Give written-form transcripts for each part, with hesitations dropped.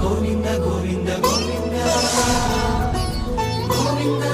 గోవింద గోవింద గోవింద గోవింద.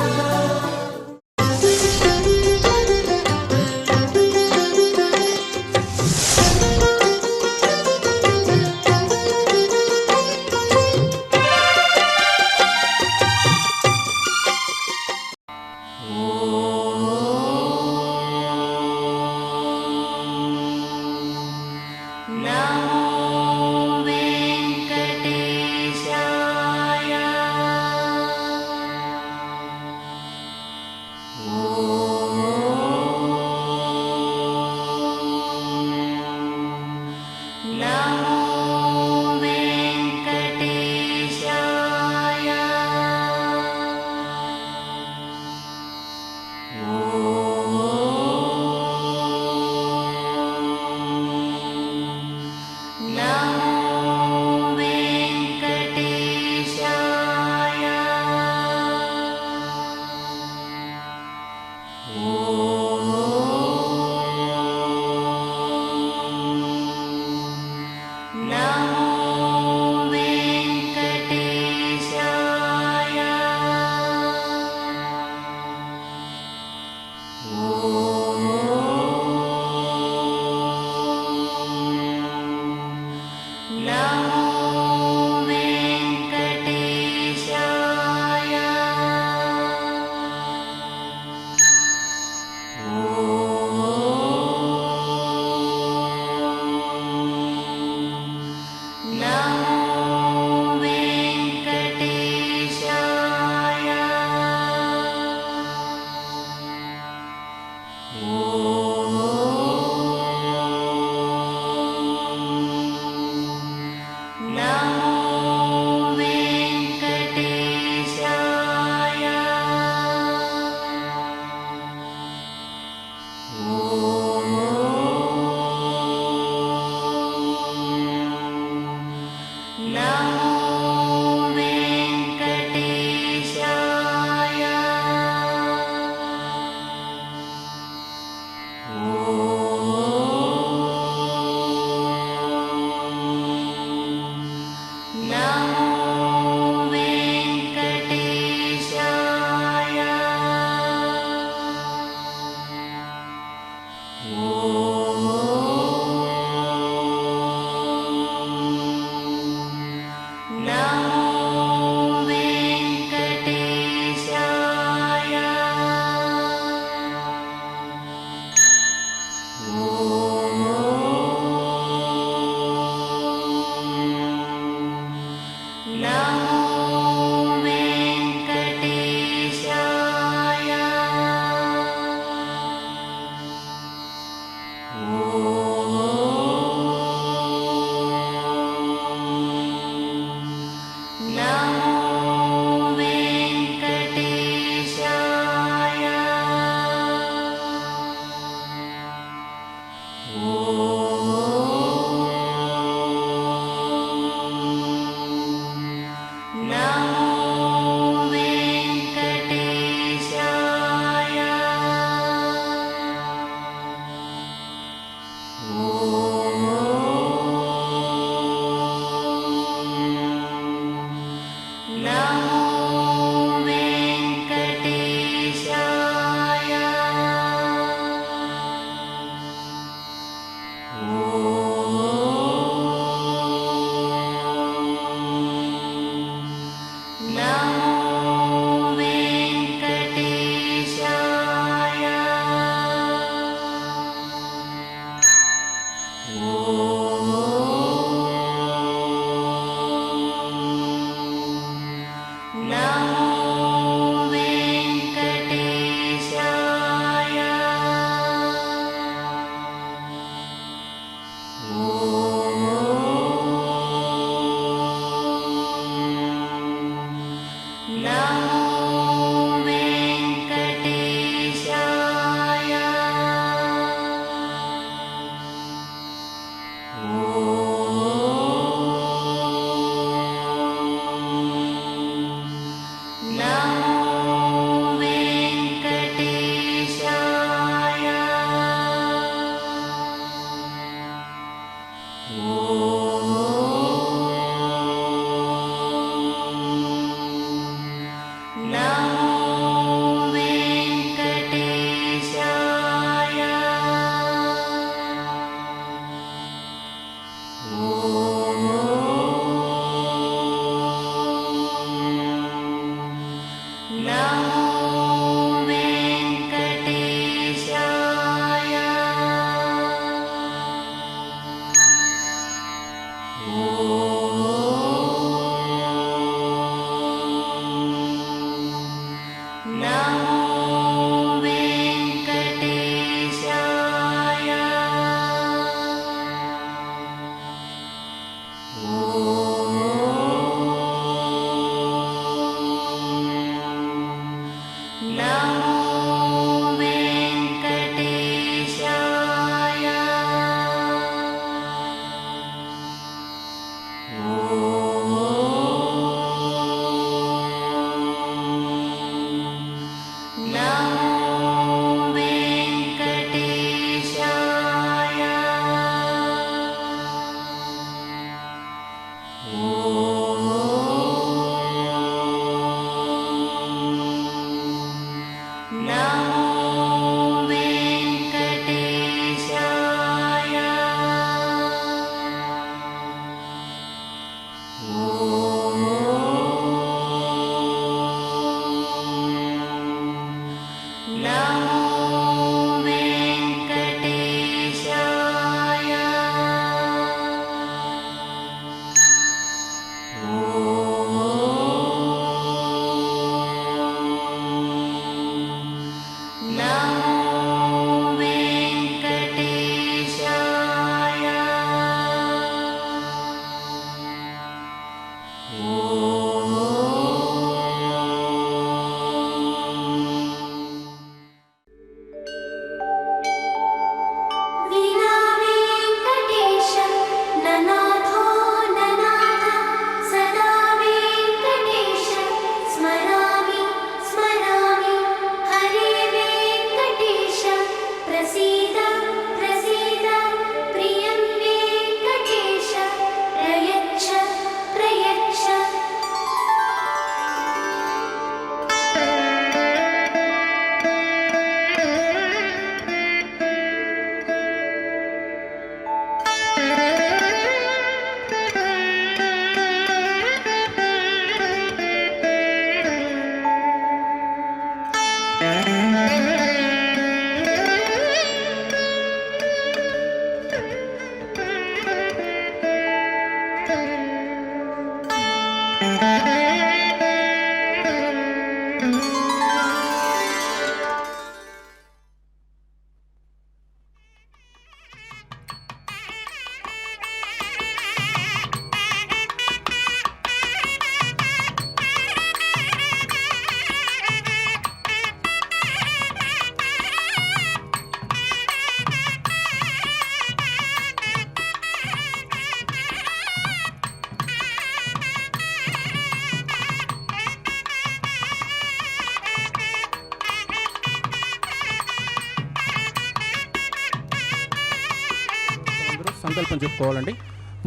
సంకల్పం చెప్పుకోవాలండి.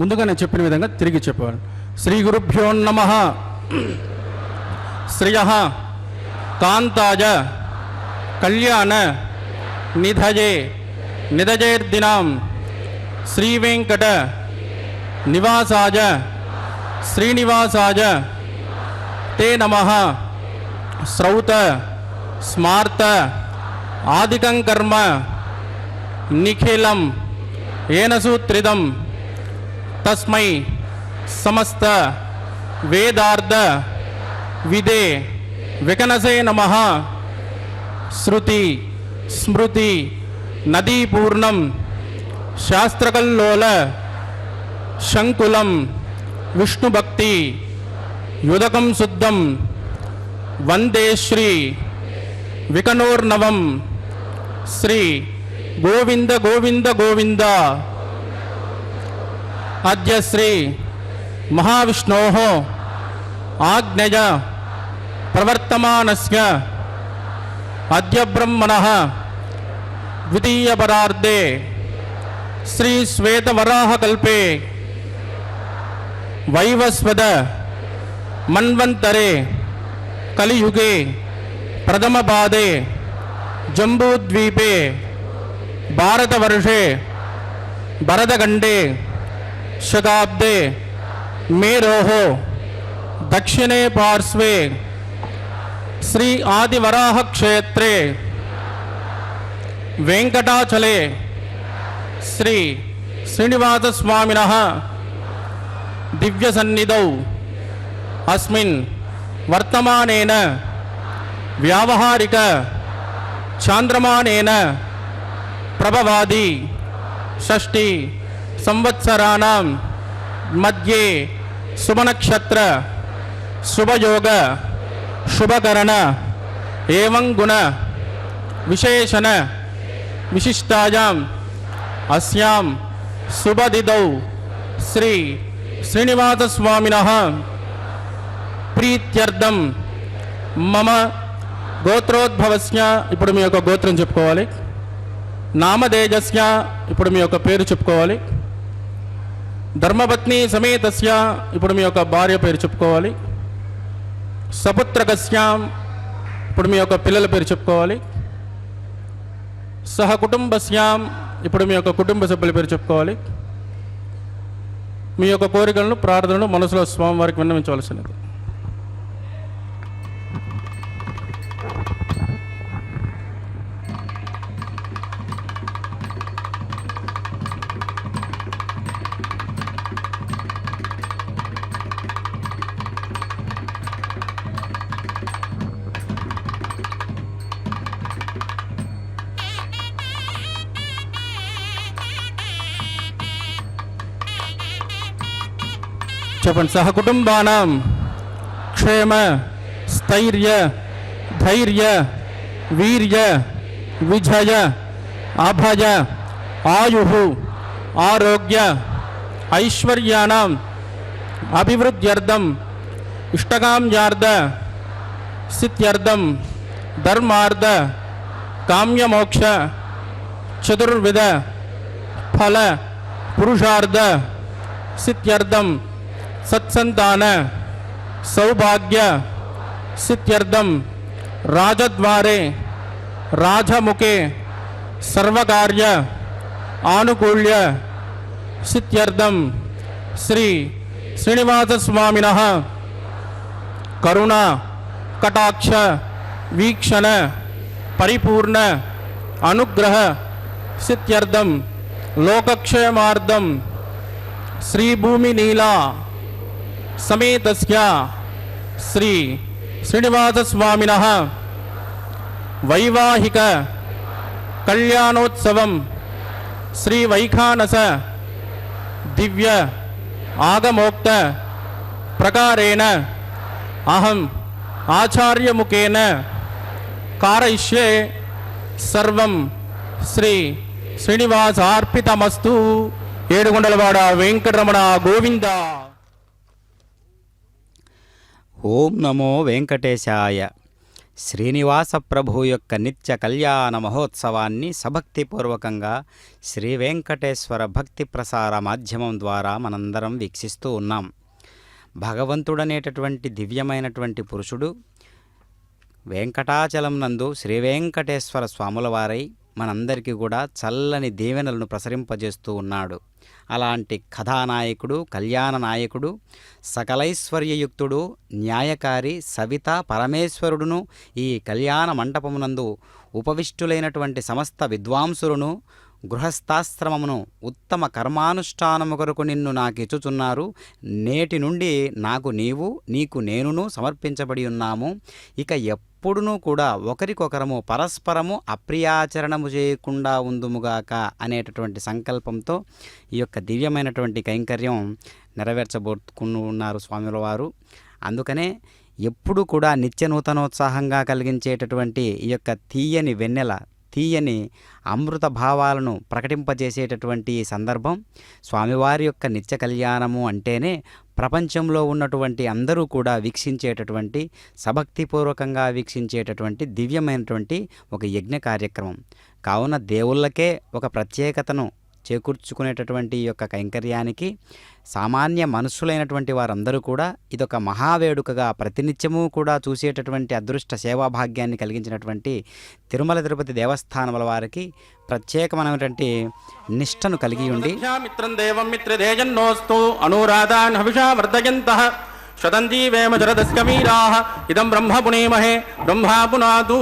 ముందుగా నేను చెప్పిన విధంగా తిరిగి చెప్పాలి. శ్రీ గురుభ్యో నమః. శ్రియః కాంతాయ కళ్యాణ నిధయే నిధజేర్దినాం శ్రీవేంకట నివాసాయ శ్రీనివాసాయ తే నమః. శ్రౌత స్మార్త ఆదికం కర్మ నిఖిలం ఏన సూత్రితం తస్మై సమస్త వేదార్థ విదే వికనసే నమః. శృతి స్మృతి నదీపూర్ణం శాస్త్రకల్లోల శంకులం విష్ణుభక్తి యుదకం శుద్ధం వందే శ్రీ వికనోర్నవం. శ్రీ గోవింద గోవింద గోవింద. అద్య శ్రీ మహావిష్ణోః ఆజ్ఞయ ప్రవర్తమానస్య అద్య బ్రహ్మణః ద్వితీయపరార్ధే శ్రీ శ్వేతవరాహకల్పే వైవస్వత మన్వంతరే కలియుగే ప్రథమపాదే జంబూద్వీపే భారతవర్షే భరతఖండే శతాబ్దే మేరోః దక్షిణే పార్శ్వే శ్రీ ఆదివరాహ క్షేత్రే వెంకటాచలే శ్రీ శ్రీనివాసస్వామినః దివ్య సన్నిధౌ అస్మిన్ వర్తమానేన వ్యావహారిక చాంద్రమానేన ప్రభవాది షష్ఠి సంవత్సరాణం మధ్యే శుభనక్షత్ర శుభయోగ శుభకరణ ఏవం గుణ విశేషణ విశిష్టాయాం అస్యాం శుభదిదౌ శ్రీ శ్రీనివాసస్వామినః ప్రీత్యర్థం మమ గోత్రోద్భవస్య, ఇప్పుడు మీ యొక్క గోత్రం చెప్పుకోవాలి. నామధేయస్య, ఇప్పుడు మీ యొక్క పేరు చెప్పుకోవాలి. ధర్మపత్ని సమేతస్య, ఇప్పుడు మీ యొక్క భార్య పేరు చెప్పుకోవాలి. సపుత్రకస్యాం, ఇప్పుడు మీ యొక్క పిల్లల పేరు చెప్పుకోవాలి. సహ కుటుంబస్యాం, ఇప్పుడు మీ యొక్క కుటుంబ సభ్యుల పేరు చెప్పుకోవాలి. మీ యొక్క కోరికలను ప్రార్థనలు మనసులో స్వామివారికి విన్నవించవలసినది. చెప్పండి. సహకుటుంబానాం క్షేమ స్థైర్య ధైర్య వీర్య విజయ అభయ ఆయు ఆరోగ్య ఐశ్వర్యానాం అభివృద్ధ్యర్థం ఇష్టకామ్యార్థ సిద్ధ్యర్థం ధర్మార్థ కామ్యమోక్ష చతుర్విధ ఫల పురుషార్థ సిద్ధ్యర్థం సత్సంతాన సౌభాగ్య సిద్ధ్యర్థం రాజద్వారే రాజముఖే సర్వకార్య ఆనుకూల్య సిద్ధ్యర్థం శ్రీ శ్రీనివాసస్వామినః కరుణ కటాక్ష వీక్షణ పరిపూర్ణ అనుగ్రహ సిద్ధ్యర్థం లోకక్షేమార్థం శ్రీభూమి నీలా సమేతస్య శ్రీ శ్రీనివాసస్వామినః వైవాహిక కళ్యాణోత్సవం శ్రీ వైఖానస దివ్య ఆగమోక్త ప్రకారేణ అహం ఆచార్యముఖేన కారయిష్యే సర్వం శ్రీ శ్రీనివాసార్పితమస్తు. ఏడుగొండలవాడ వెంకటరమణ గోవింద. ఓం నమో వెంకటేశాయ. శ్రీనివాస ప్రభు యొక్క నిత్య కళ్యాణ మహోత్సవాన్ని సభక్తిపూర్వకంగా శ్రీ వెంకటేశ్వర భక్తి ప్రసార మాధ్యమం ద్వారా మనందరం వీక్షిస్తూ ఉన్నాం. భగవంతుడనేటటువంటి దివ్యమైనటువంటి పురుషుడు వెంకటాచలం నందు శ్రీ వెంకటేశ్వర స్వాముల వారై మనందరికీ కూడా చల్లని దీవెనలను ప్రసరింపజేస్తూ ఉన్నాడు. అలాంటి కథానాయకుడు, కళ్యాణ నాయకుడు, సకలైశ్వర్యయుక్తుడు, న్యాయకారి, సవిత పరమేశ్వరుడును ఈ కళ్యాణ మంటపమునందు ఉపవిష్టులైనటువంటి సమస్త విద్వాంసులను గృహస్థాశ్రమమును ఉత్తమ కర్మానుష్ఠానము కొరకు నిన్ను నాకిచ్చుచున్నారు. నేటి నుండి నాకు నీవు, నీకు నేనును సమర్పించబడి ఉన్నాము. ఇక ఎప్పుడునూ కూడా ఒకరికొకరము పరస్పరము అప్రియాచరణము చేయకుండా ఉందుముగాక అనేటటువంటి సంకల్పంతో ఈ యొక్క దివ్యమైనటువంటి కైంకర్యం నెరవేర్చబోతున్నారు స్వాముల వారు. అందుకనే ఎప్పుడు కూడా నిత్య నూతనోత్సాహంగా కలిగించేటటువంటి ఈ యొక్క తీయని వెన్నెల, తీయని అమృత భావాలను ప్రకటింపజేసేటటువంటి ఈ సందర్భం స్వామివారి యొక్క నిత్య కళ్యాణము అంటేనే ప్రపంచంలో ఉన్నటువంటి అందరూ కూడా వీక్షించేటటువంటి, సభక్తిపూర్వకంగా వీక్షించేటటువంటి దివ్యమైనటువంటి ఒక యజ్ఞ కార్యక్రమం. కావున దేవుళ్ళకే ఒక ప్రత్యేకతను చేకూర్చుకునేటటువంటి ఈ యొక్క కైంకర్యానికి సామాన్య మనుషులైనటువంటి వారందరూ కూడా ఇదొక మహావేడుకగా ప్రతినిత్యము కూడా చూసేటటువంటి అదృష్ట సేవాభాగ్యాన్ని కలిగించినటువంటి తిరుమల తిరుపతి దేవస్థానముల వారికి ప్రత్యేకమైనటువంటి నిష్టను కలిగి ఉండి మిత్రం దేవం మిత్రదేజన్నోస్తు అనురాధాన్ హవిషా వర్ధయంతః శతంజీ వేమ జరదస్కమీరాః ఇదం బ్రహ్మ పుణేమహే బ్రహ్మా పునాదు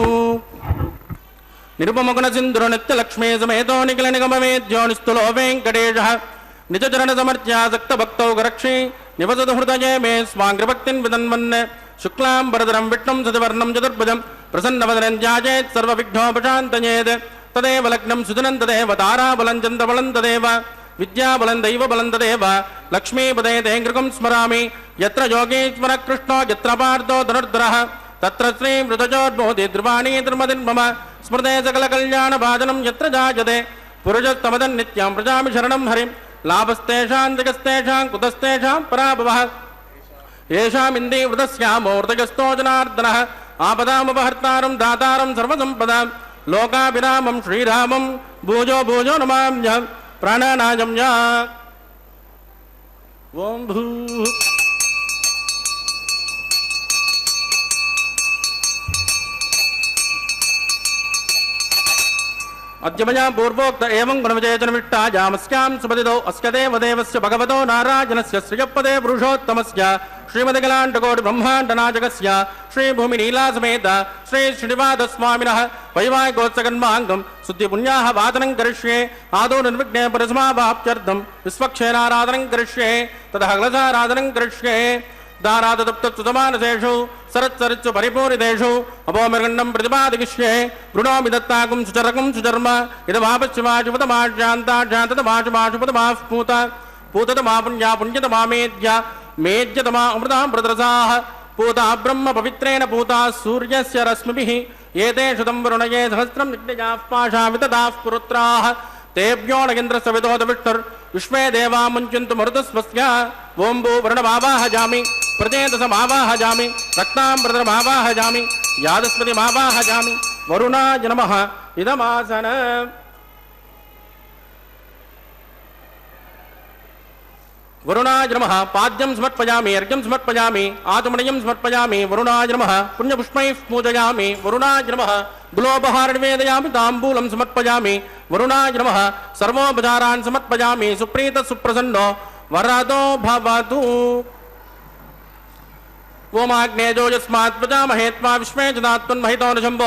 నిరుపముగుణ సింధుర నిత్య లక్ష్మీ సమేతో నిఖిల నిగమవేద్యో నిస్తులో వెంకటేశ నిజ చరణ సమర్త్యాసక్త భక్తౌ గరక్షి నివసతు హృదయే మే స్వాంగ్రభక్తిన్ విదన్వన్ శుక్లాంబరధరం విష్ణుం సతివర్ణం చతుర్భుజం ప్రసన్నవదనం ధ్యాయేత్ సర్వవిఘ్నోపశాంతయేత్ తదేవ లగ్నం సుజనం తదేవ తారాబలం చంద్రబలం తదేవ విద్యాబలం దైవబలం తదేవ లక్ష్మీపదే తేంగృకం స్మరామి యత్ర యోగేశ్వర కృష్ణో యత్ర పార్థో ధనుర్ధరః తత్ర శ్రీ మృతజోద్భోతి ధ్రువాణీ ధర్మదిన్మమ స్మృతే సకల కళ్యాణ భాజనం యత్ర జాయతే పురుషస్తమదన్ నిత్యం ప్రజామి శరణం హరిం లాభస్తేషాం జగస్తేషాం కుతస్తేషాం పరాభవః ఏషామిందే వృతస్యామో హృదయస్థో జనార్దనః ఆపదాముపహర్తారం దాతారం సర్వసంపదాం లోకాభిరామం శ్రీరామం భూజో భూజో నమామ్యహం ప్రాణానాయం యా ఓం భూ అద్యమయా పూర్వోక్త ఏవం గుణవిజయజనమిట్టా జామస్యాం సుపదిదో అస్య దేవదేవస్య భగవతో నారాయణస్య శ్రియపదే పురుషోత్తమస్య శ్రీమదగలాంటకోటి బ్రహ్మాండనాజకస్య శ్రీభూమి నీలాసమేత శ్రీ శ్రీనివాస స్వామినః వైవాహికోత్సకన్మాంగం శుద్ధిపుణ్యాః వాదనం కరిష్యే ఆదో నిర్విఘ్నే పరిసమావాప్త్యర్థం విశ్వక్షేణారాధనం కరిష్యే తతః కలశారాధనం కరిష్యే దారాదతప్తమానసేషు సరత్సరిత్సు పరిపూరితేషు అపోమృగండం ప్రతిపాదికిష్యే గృణోమి దత్తాకం సుచరకం సుచర్మ ఇదమాపశ్చిమాశుపతమాశాంతాశాంతతమాశుమాశుపతమాః పూత పూతతమా పుణ్యా పుణ్యతమామేద్య మేద్యతమా అమృతాం ప్రదరసాః పూతా బ్రహ్మ పవిత్రేణ పూతా సూర్యస్య రశ్మిభిః ఏతేషు తం వరుణయే సహస్రం నిగ్నజాః పాశామితదాః పురుత్రాః తేభ్యో నగేంద్రస్య విదోద విష్ణుర్ విశ్వే దేవా ముంచంతు మరుతస్వస్య ఓం భూ వరుణమావాహజామి ప్రజేతసమావాహజామి రక్తాంబరధరమావాహజామి యాదస్పతిమావాహజామి వరుణాయ నమః ఇదమాసన వరుణాయ నమః పాద్యం సమర్పయామి అర్ఘ్యం సమర్పయామి ఆచమనీయం సమర్పయామి వరుణాయ నమః పుణ్యపుష్పైః పూజయామి వరుణాయ నమః గులోపహార నివేదయామి తాంబూలం సమర్పయామి వరుణాయ నమః సర్వోపచారాన్ సమర్పయామి సుప్రీత సుప్రసన్నో వరదో భవతు ఓమాగ్నేజో యస్మాత్ ప్రజామహే త్వా విశ్వే జనాత్మన్మహితో నశంభో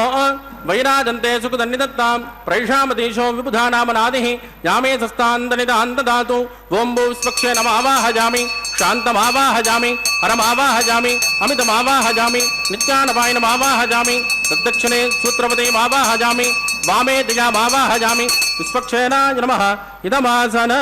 వైరాజంతే సుఖదన్నిదత్తాం ప్రైషామతీశో విబుధానామనాదిః యామే సస్తాంతనిదాంతదాతు ఓం భూ విశ్వక్షేణమావాహజామి శాంతమావాహజామి హరమావాహజామి అమితమావాహజామి నిత్యానపాయనమావాహజామి తద్దక్షిణే సూత్రపతిమావాహజామి వామే దియామావాహజామి విశ్వక్షేణాయ నమః ఇదమాసన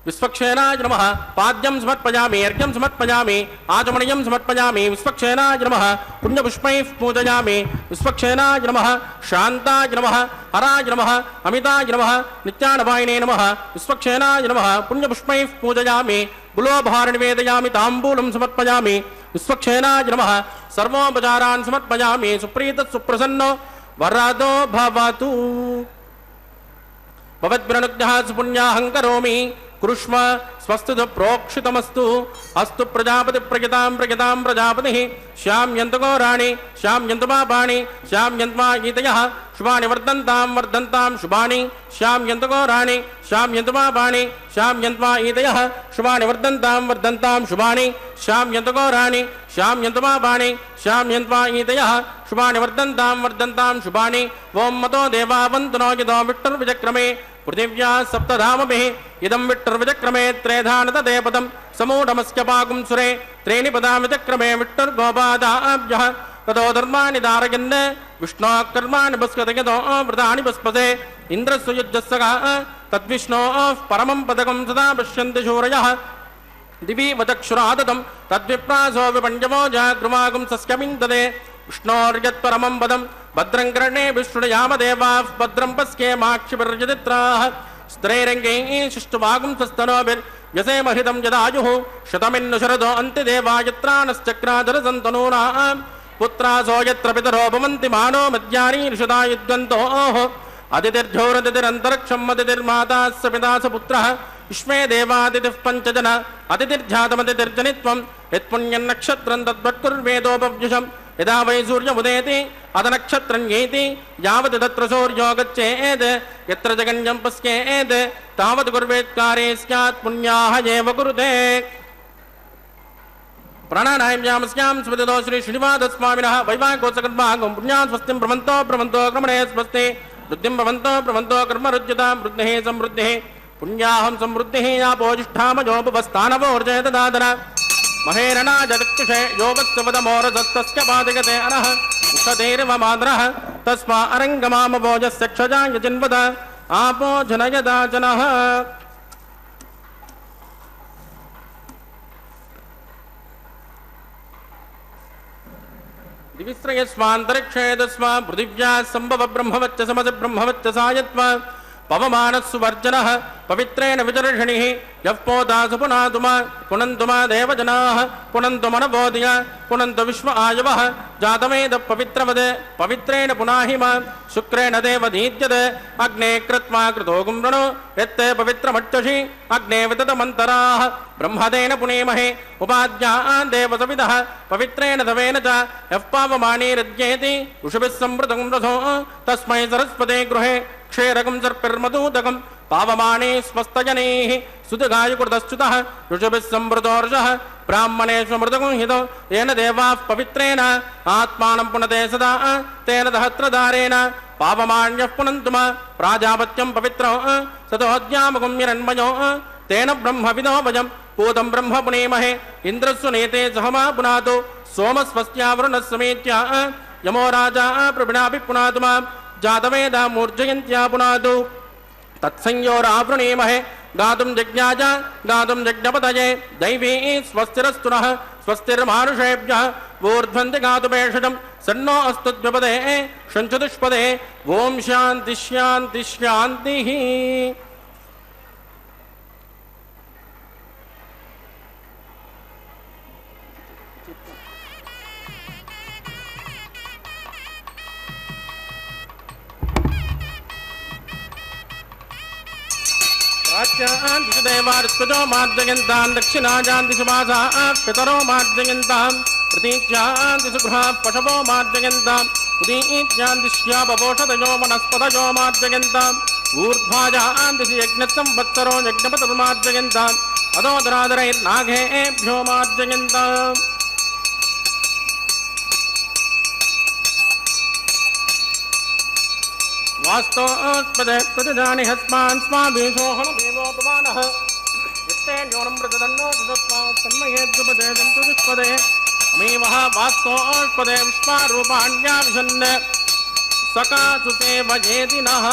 విశ్వక్షేనాయ నమః పాద్యం సమర్పయామి అర్ఘ్యం సమర్పయామి ఆచమనీయం సమర్పయామి విశ్వక్షేనాయ నమః పుణ్యపుష్పైః పూజయామి విశ్వక్షేనాయ నమః శాంతాయ నమః హరాయ నమః అమితాయ నమః నిత్యానపాయినే నమః విశ్వక్షేనాయ నమః పుణ్యపుష్పైః పూజయామి గులోభార నివేదయామి తాంబూలం సమర్పయామి విశ్వక్షేనాయ నమః సర్వోపచారాన్ సమర్పయామి సుప్రీత సుప్రసన్నో వరదో భవతు భవద్భిరనుగ్రహ సుపుణ్యాహం కరోమి కృష్మ స్వస్తిద ప్రోక్షితమస్తు అస్తు ప్రజాపతి ప్రజతాం ప్రజాపతి శ్యామ్యంతగోరాణి శ్యామ్యంతమాపాణి శ్యామ్యంత్మా గీతయః శుభాని వర్ధంతాం శుభాని శ్యామ్యంతగోరాణి శ్యామ్యంతమాపాణి శ్యామ్యంత్మా గీతయః శుభాని వర్ధంతాం శుభాని శ్యామ్యంతగోరాణి శ్యామ్యంతమాపాణి శ్యామ్యంత్మా గీతయః శుభాని వర్ధంతాం శుభాని ఓం మతో దేవావంతు నో యదో విష్ణుర్విచక్రమే పృథివ్యా సప్తధామభిః ఇదం విష్ణుర్విచక్రమే త్రేధానతదే పదం సమూఢమస్య పాకుం సురే త్రీణి పదామిచక్రమే విష్ణుర్గోపాదాభ్యః తదో ధర్మాణి ధారయన్ విష్ణోః కర్మాణి భస్కతయతో వృతాని భస్పతే ఇంద్రస్య యుజ్జస్సగా తద్విష్ణోః పరమం పదకం సదా పశ్యంతి శూరయః దివి వచక్షురాదతం తద్విప్రాసో విపంచమో జాగృమాగం సస్యమిందదే విష్ణోర్యత్పరమం పదం భద్రం కర్ణే విష్ణుయామదేవాః భద్రం పశ్యేమాక్షిభిర్యజిత్రాః స్త్రైరంగైః శిష్టువాగుం సస్తనోభిర్వ్యసేమహితం యదాయుః శతమిన్ను శరదో అంత్యదేవాయత్రానశ్చక్రాధరసन्तనూనాః పుత్రాసో యత్ర పితరో భవంతి మానో మద్యాని ఋషదాయుద్గन्तోః అతిథిర్జోరతిథిరంతరిక్షం అతిథిర్మాతాస్య పితాస పుత్రః విష్మే దేవాతిథిః పంచజన అతిథిర్జాతమతిథిర్జనిత్వం యత్పుణ్యన్నక్షత్రం తద్వత్కుర్వేదోపవ్యుషం యదా వై సూర్యముదేతి అదనక్షత్రం ఏతి యావత్ తత్ర సూర్యో గచ్చేత్ యత్ర జగన్యం పశ్యేత్ తావత్ కుర్వేత్కారే స్యాత్ పుణ్యాః ఏవ కురుతే ప్రాణాయామ్యామస్యాం స్మృతితో శ్రీ శ్రీనివాసస్వామినః వైవాహికోత్సకర్మాగం పుణ్యాన్ స్వస్తిం ప్రమంతో క్రమణే స్వస్తి వృద్ధిం ప్రమంతో కర్మరుజ్యతాం వృద్ధిః సమృద్ధిః పుణ్యాహం సమృద్ధిః యాపోజిష్ఠామయోపవస్థానవోర్జయత దాదన మహేరణాజక్షే యోగస్వదమోరదస్తస్య పాదగతే అనః ఉషధైర్వ మాద్రః తస్మా అరంగమామభోజస్య క్షజాయ జన్వద ఆపో జనయదాజనః दिविश्रयस्वान्तरिक्षे तस्मा पृथिव्या सम्भव ब्रह्मवच्च समज ब्रह्मवच्च सायत्व पवमानस्सुवर्जनः पवित्रेण विदर्शनिः यः पोदासु पुनातुमा पुनन्तुमा देवजनाः पुनन्तु मनबोधिया पुनन्तु विश्व आयवः जातवेद पवित्रवदे पवित्रेण पुनाहिमा शुक्रेण देवदीद्यते अग्ने कृत्वा कृतो गुम्रणो यत्ते पवित्रमक्षसि अग्ने विततमन्तराः ब्रह्मदेन पुनेमहे उपाद्यान् देवसविदः पवित्रेण दवेन च यः पावमानीरज्येति ऋषभिः संवृतं रसो तस्मै सरस्वते गृहे क्षेरकं सर्पिर्मधूदकं पावमाने स्वस्तजनैः सुतगायुकृतश्च्युतः ऋषभिः संवृतोर्षः ब्राह्मणेषु मृतकं हितो येन देवाः पवित्रेण आत्मानं पुनते सदा तेन दहत्रधारेण पावमान्यः पुनन्तुम प्राजापत्यं पवित्रो सतोऽद्यामगुम्यरन्मयो तेन ब्रह्मविदो वयं पूतं ब्रह्म पुनेमहे इन्द्रस्सु नेते सहमा पुनातो सोमस्वस्यावरुणः समेत्य यमो राजा प्रविणापि पुनातु मां जातवेदा मूर्जयन्त्या पुनातु तत्संयोरावृणीमहे गातुं जज्ञाय गातुं यज्ञपतये दैवी स्वस्तिरस्तु नः स्वस्तिर्मानुषेभ्यः ऊर्ध्वन्ति गातुमेषजं सन्नो अस्तुद्व्यपदे शञ्चतुष्पदे ॐ शान्ति शान्ति शान्तिः प्राच्यान् दिशदेवार्त्वजो मार्जयन्तान् दक्षिणाजान् दिशवासाः पितरो मार्जयन्तान् प्रतीच्यान् दिशगृहाः पशवो मार्जयन्ताम् उदीच्यान् दिश्यापपोषदयो वनस्पतयो मार्जयन्ताम् ऊर्ध्वाजान् दिशि यज्ञसंवत्सरो यज्ञपतमार्जयन्ताम् अदोदरादरैर्नाघेभ्यो मार्जयन्ताम् वास्तोत्पदे प्रतिदानि हस्मान् स्वाभीषोहण देवोपमानः यत्ते न्यूनं प्रतिदन्नो तस्मात् तन्मयेद्युपदे दन्तु दुष्पदे अमीवः वास्तोत्पदे विश्वारूपाण्याविशन् सकासुते वजेति नः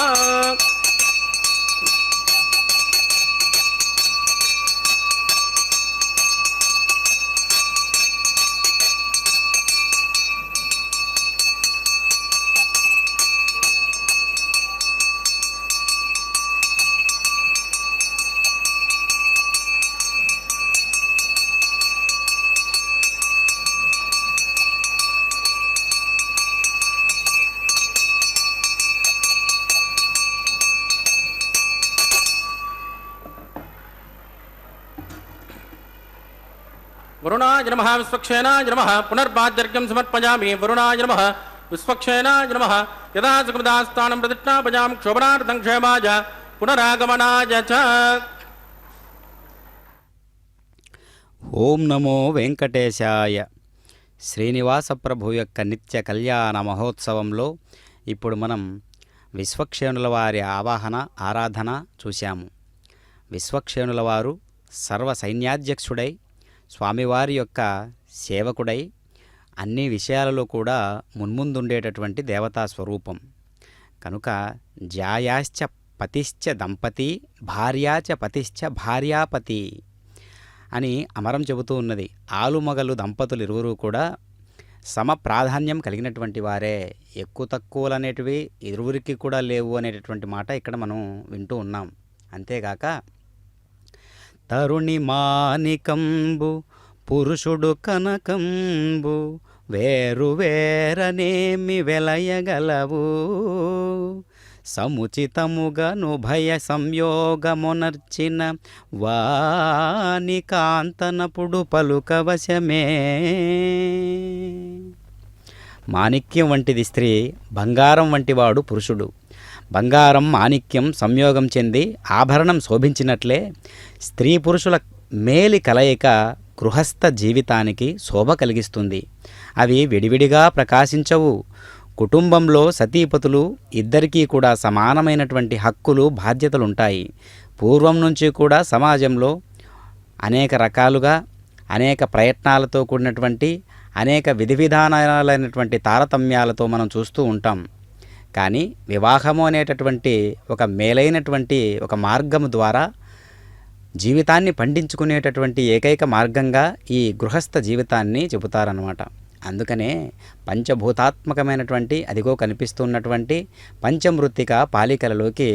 వరుణాయ నమః విశ్వక్షేనాయ నమః పునర్బాధ్యర్ఘ్యం సమర్పయామి వరుణాయ నమః విశ్వక్షేనాయ నమః యదా సుకృతాస్థానం ప్రతిష్టాపయాం క్షోభనార్థం క్షేమాయ పునరాగమనాయ చ. ఓం నమో వెంకటేశాయ. శ్రీనివాస ప్రభు యొక్క నిత్య కళ్యాణ మహోత్సవంలో ఇప్పుడు మనం విశ్వక్షేణుల వారి ఆవాహన ఆరాధన చూశాము. విశ్వక్షేణుల వారు సర్వ సైన్యాధ్యక్షుడై స్వామివారి యొక్క సేవకుడై అన్ని విషయాలలో కూడా మున్ముందుండేటటువంటి దేవతా స్వరూపం కనుక జాయాశ్చ పతిశ్చ దంపతి భార్యాచ పతిశ్చ భార్యాపతి అని అమరం చెబుతూ ఉన్నది. ఆలుమగలు దంపతులు ఇరువురు కూడా సమ ప్రాధాన్యం కలిగినటువంటి వారే. ఎక్కువ తక్కువలు అనేటివి ఇరువురికి కూడా లేవు అనేటటువంటి మాట ఇక్కడ మనం వింటూ ఉన్నాం. అంతేగాక తరుణి మానికంబు పురుషుడు కనకంబు వేరు వేరనేమి వెలయగలవు సముచితముగను భయ సంయోగమునర్చిన వాని కాంతనపుడు పలుకవశమే. మాణిక్యం వంటిది స్త్రీ, బంగారం వంటివాడు పురుషుడు. బంగారం మాణిక్యం సంయోగం చెంది ఆభరణం శోభించినట్లే స్త్రీ పురుషుల మేలి కలయిక గృహస్థ జీవితానికి శోభ కలిగిస్తుంది. అవి విడివిడిగా ప్రకాశించవు. కుటుంబంలో సతీపతులు ఇద్దరికీ కూడా సమానమైనటువంటి హక్కులు బాధ్యతలుంటాయి. పూర్వం నుంచి కూడా సమాజంలో అనేక రకాలుగా అనేక ప్రయత్నాలతో కూడినటువంటి అనేక విధి విధానాలైనటువంటి తారతమ్యాలతో మనం చూస్తూ ఉంటాం. కానీ వివాహము అనేటటువంటి ఒక మేలైనటువంటి ఒక మార్గము ద్వారా జీవితాన్ని పండించుకునేటటువంటి ఏకైక మార్గంగా ఈ గృహస్థ జీవితాన్ని చెబుతారన్నమాట. అందుకనే పంచభూతాత్మకమైనటువంటి అదిగో కనిపిస్తున్నటువంటి పంచమృత్తిక పాలికలలోకి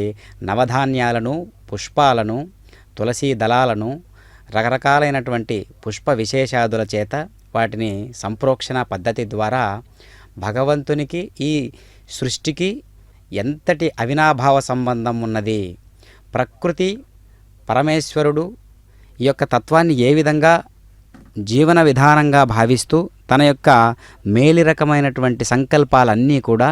నవధాన్యాలను, పుష్పాలను, తులసీ దళాలను, రకరకాలైనటువంటి పుష్ప విశేషాదుల చేత వాటిని సంప్రోక్షణ పద్ధతి ద్వారా భగవంతునికి ఈ సృష్టికి ఎంతటి అవినాభావ సంబంధం ఉన్నది, ప్రకృతి పరమేశ్వరుడు ఈ యొక్క తత్వాన్ని ఏ విధంగా జీవన విధానంగా భావిస్తూ తన యొక్క మేలి రకమైనటువంటి సంకల్పాలన్నీ కూడా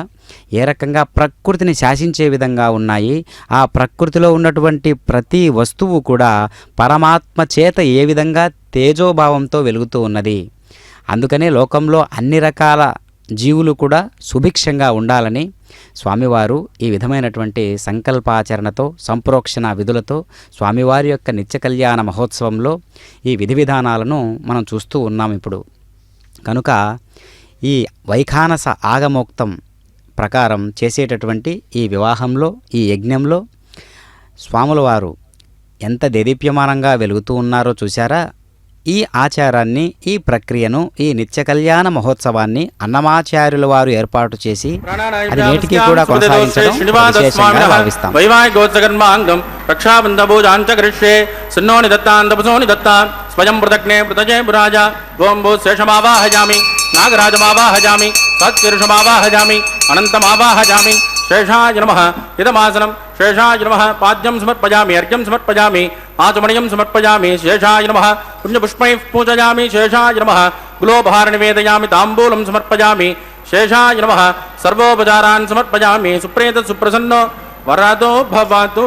ఏ రకంగా ప్రకృతిని శాసించే విధంగా ఉన్నాయి, ఆ ప్రకృతిలో ఉన్నటువంటి ప్రతి వస్తువు కూడా పరమాత్మ చేత ఏ విధంగా తేజోభావంతో వెలుగుతూ ఉన్నది. అందుకనే లోకంలో అన్ని రకాల జీవులు కూడా సుభిక్షంగా ఉండాలని స్వామివారు ఈ విధమైనటువంటి సంకల్పాచరణతో సంప్రోక్షణ విధులతో స్వామివారి యొక్క నిత్య కళ్యాణ మహోత్సవంలో ఈ విధి విధానాలను మనం చూస్తూ ఉన్నాం ఇప్పుడు. కనుక ఈ వైఖానస ఆగమోక్తం ప్రకారం చేసేటటువంటి ఈ వివాహంలో ఈ యజ్ఞంలో స్వాముల వారు ఎంత దేదీప్యమానంగా వెలుగుతూ ఉన్నారో చూశారా. ఈ ఆచారాన్ని, ఈ ప్రక్రియను, ఈ నిత్య కళ్యాణ మహోత్సవాన్ని అన్నమాచార్యుల వారు ఏర్పాటు చేసి అది నేటికి కూడా కొనసాగించడం విశేషంగా భావిస్తాం. వైవాహికోత్సగర్మాంగం రక్షాబంధభూజాంచకరిష్యే సున్నోని దత్తాంతపుసోని దత్తా స్వయం పృథగ్నే పృథజే పురాజ ఓం భూ శేషమావాహజామి నాగరాజమావాహజామి సత్పురుషమావాహజామి అనంతమావాహజామి శేషాయ నమః ఇదమాసనం శేషాయ నమః పాద్యం సమర్పయామి అర్ఘ్యం సమర్పయామి ఆచమణీయం సమర్పయామి శేషాయ నమః పుణ్యపుష్పైః పూజయామి శేషాయ నమః గులోపహార నివేదయామి తాంబూలం సమర్పయామి శేషాయ నమః సర్వోపచారాన్ సమర్పయామి సుప్రేత సుప్రసన్నో వరదో భవతు.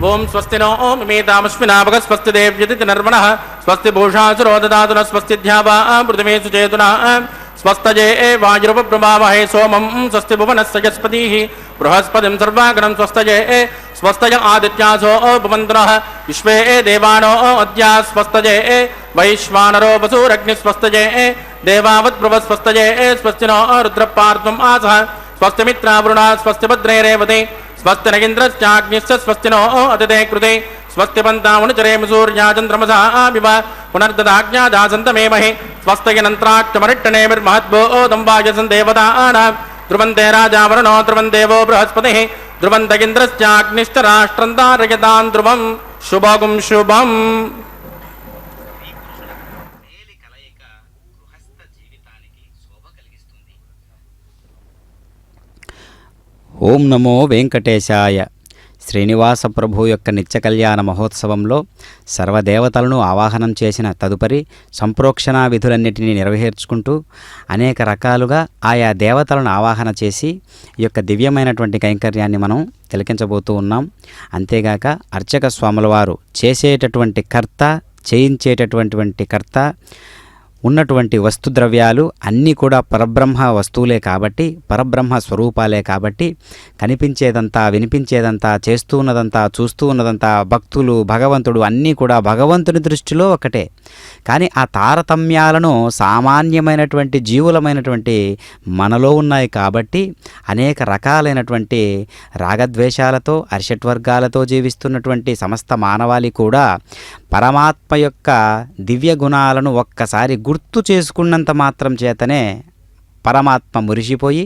ఓం స్వస్తి నో మిమేతామస్మినాభగ స్వస్తి దేవ్యతి నర్వణః స్వస్తి భూషాసురో దదాతు న స్వస్తి ధ్యావా పృథివీ సుచేతునా స్వస్తజే వాయురుపబ్రహ్మావహే సోమం స్వస్తి భువనస్య యస్పతిః బృహస్పతిం సర్వాగణం స్వస్తజే స్వస్తయ ఆదిత్యాసో భవంతునః విశ్వే దేవానో అద్య స్వస్తజే వైశ్వానరో వసూరగ్ని స్వస్తజే దేవావద్భ్రువ స్వస్తజే స్వస్తి నో రుద్రపార్త్వం ఆసః స్వస్తి మిత్రావరుణ స్వస్తి భద్రే రేవతే స్వస్తి నగింద్రశ్చాగ్నిశ్చ స్వస్తి నో అతిథే కృతే స్వస్తి పంతామునుచరేమ సూర్యాచంద్రమసామివ పునర్దదాజ్ఞాదాసంతమేమహే స్వస్తయనంత్రాక్షమరిట్టనేమిర్మహద్భోదంబాయసం దేవతానాం ధ్రువంతే రాజావరుణో ధ్రువం దేవో బృహస్పతిః ధ్రువంతగింద్రశ్చాగ్నిశ్చ రాష్ట్రం తారయతాం ధ్రువం శుభగుం శుభం. ఓం నమో వెంకటేశాయ. శ్రీనివాస ప్రభు యొక్క నిత్య కళ్యాణ మహోత్సవంలో సర్వదేవతలను ఆవాహనం చేసిన తదుపరి సంప్రోక్షణ విధులన్నిటినీ నెరవేర్చుకుంటూ అనేక రకాలుగా ఆయా దేవతలను ఆవాహన చేసి ఈ యొక్క దివ్యమైనటువంటి కైంకర్యాన్ని మనం తిలకించబోతూ ఉన్నాం. అంతేగాక అర్చక స్వాముల వారు చేసేటటువంటి కర్త, చేయించేటటువంటి కర్త, ఉన్నటువంటి వస్తుద్రవ్యాలు అన్నీ కూడా పరబ్రహ్మ వస్తువులే కాబట్టి, పరబ్రహ్మ స్వరూపాలే కాబట్టి కనిపించేదంతా, వినిపించేదంతా, చేస్తూ ఉన్నదంతా, చూస్తూ ఉన్నదంతా, భక్తులు, భగవంతుడు అన్నీ కూడా భగవంతుని దృష్టిలో ఒకటే. కానీ ఆ తారతమ్యాలను సామాన్యమైనటువంటి జీవులమైనటువంటి మనలో ఉన్నాయి కాబట్టి అనేక రకాలైనటువంటి రాగద్వేషాలతో, అరిషట్వర్గాలతో జీవిస్తున్నటువంటి సమస్త మానవాళి కూడా పరమాత్మ యొక్క దివ్య గుణాలను ఒక్కసారి గుర్తు చేసుకున్నంత మాత్రం చేతనే పరమాత్మ మురిసిపోయి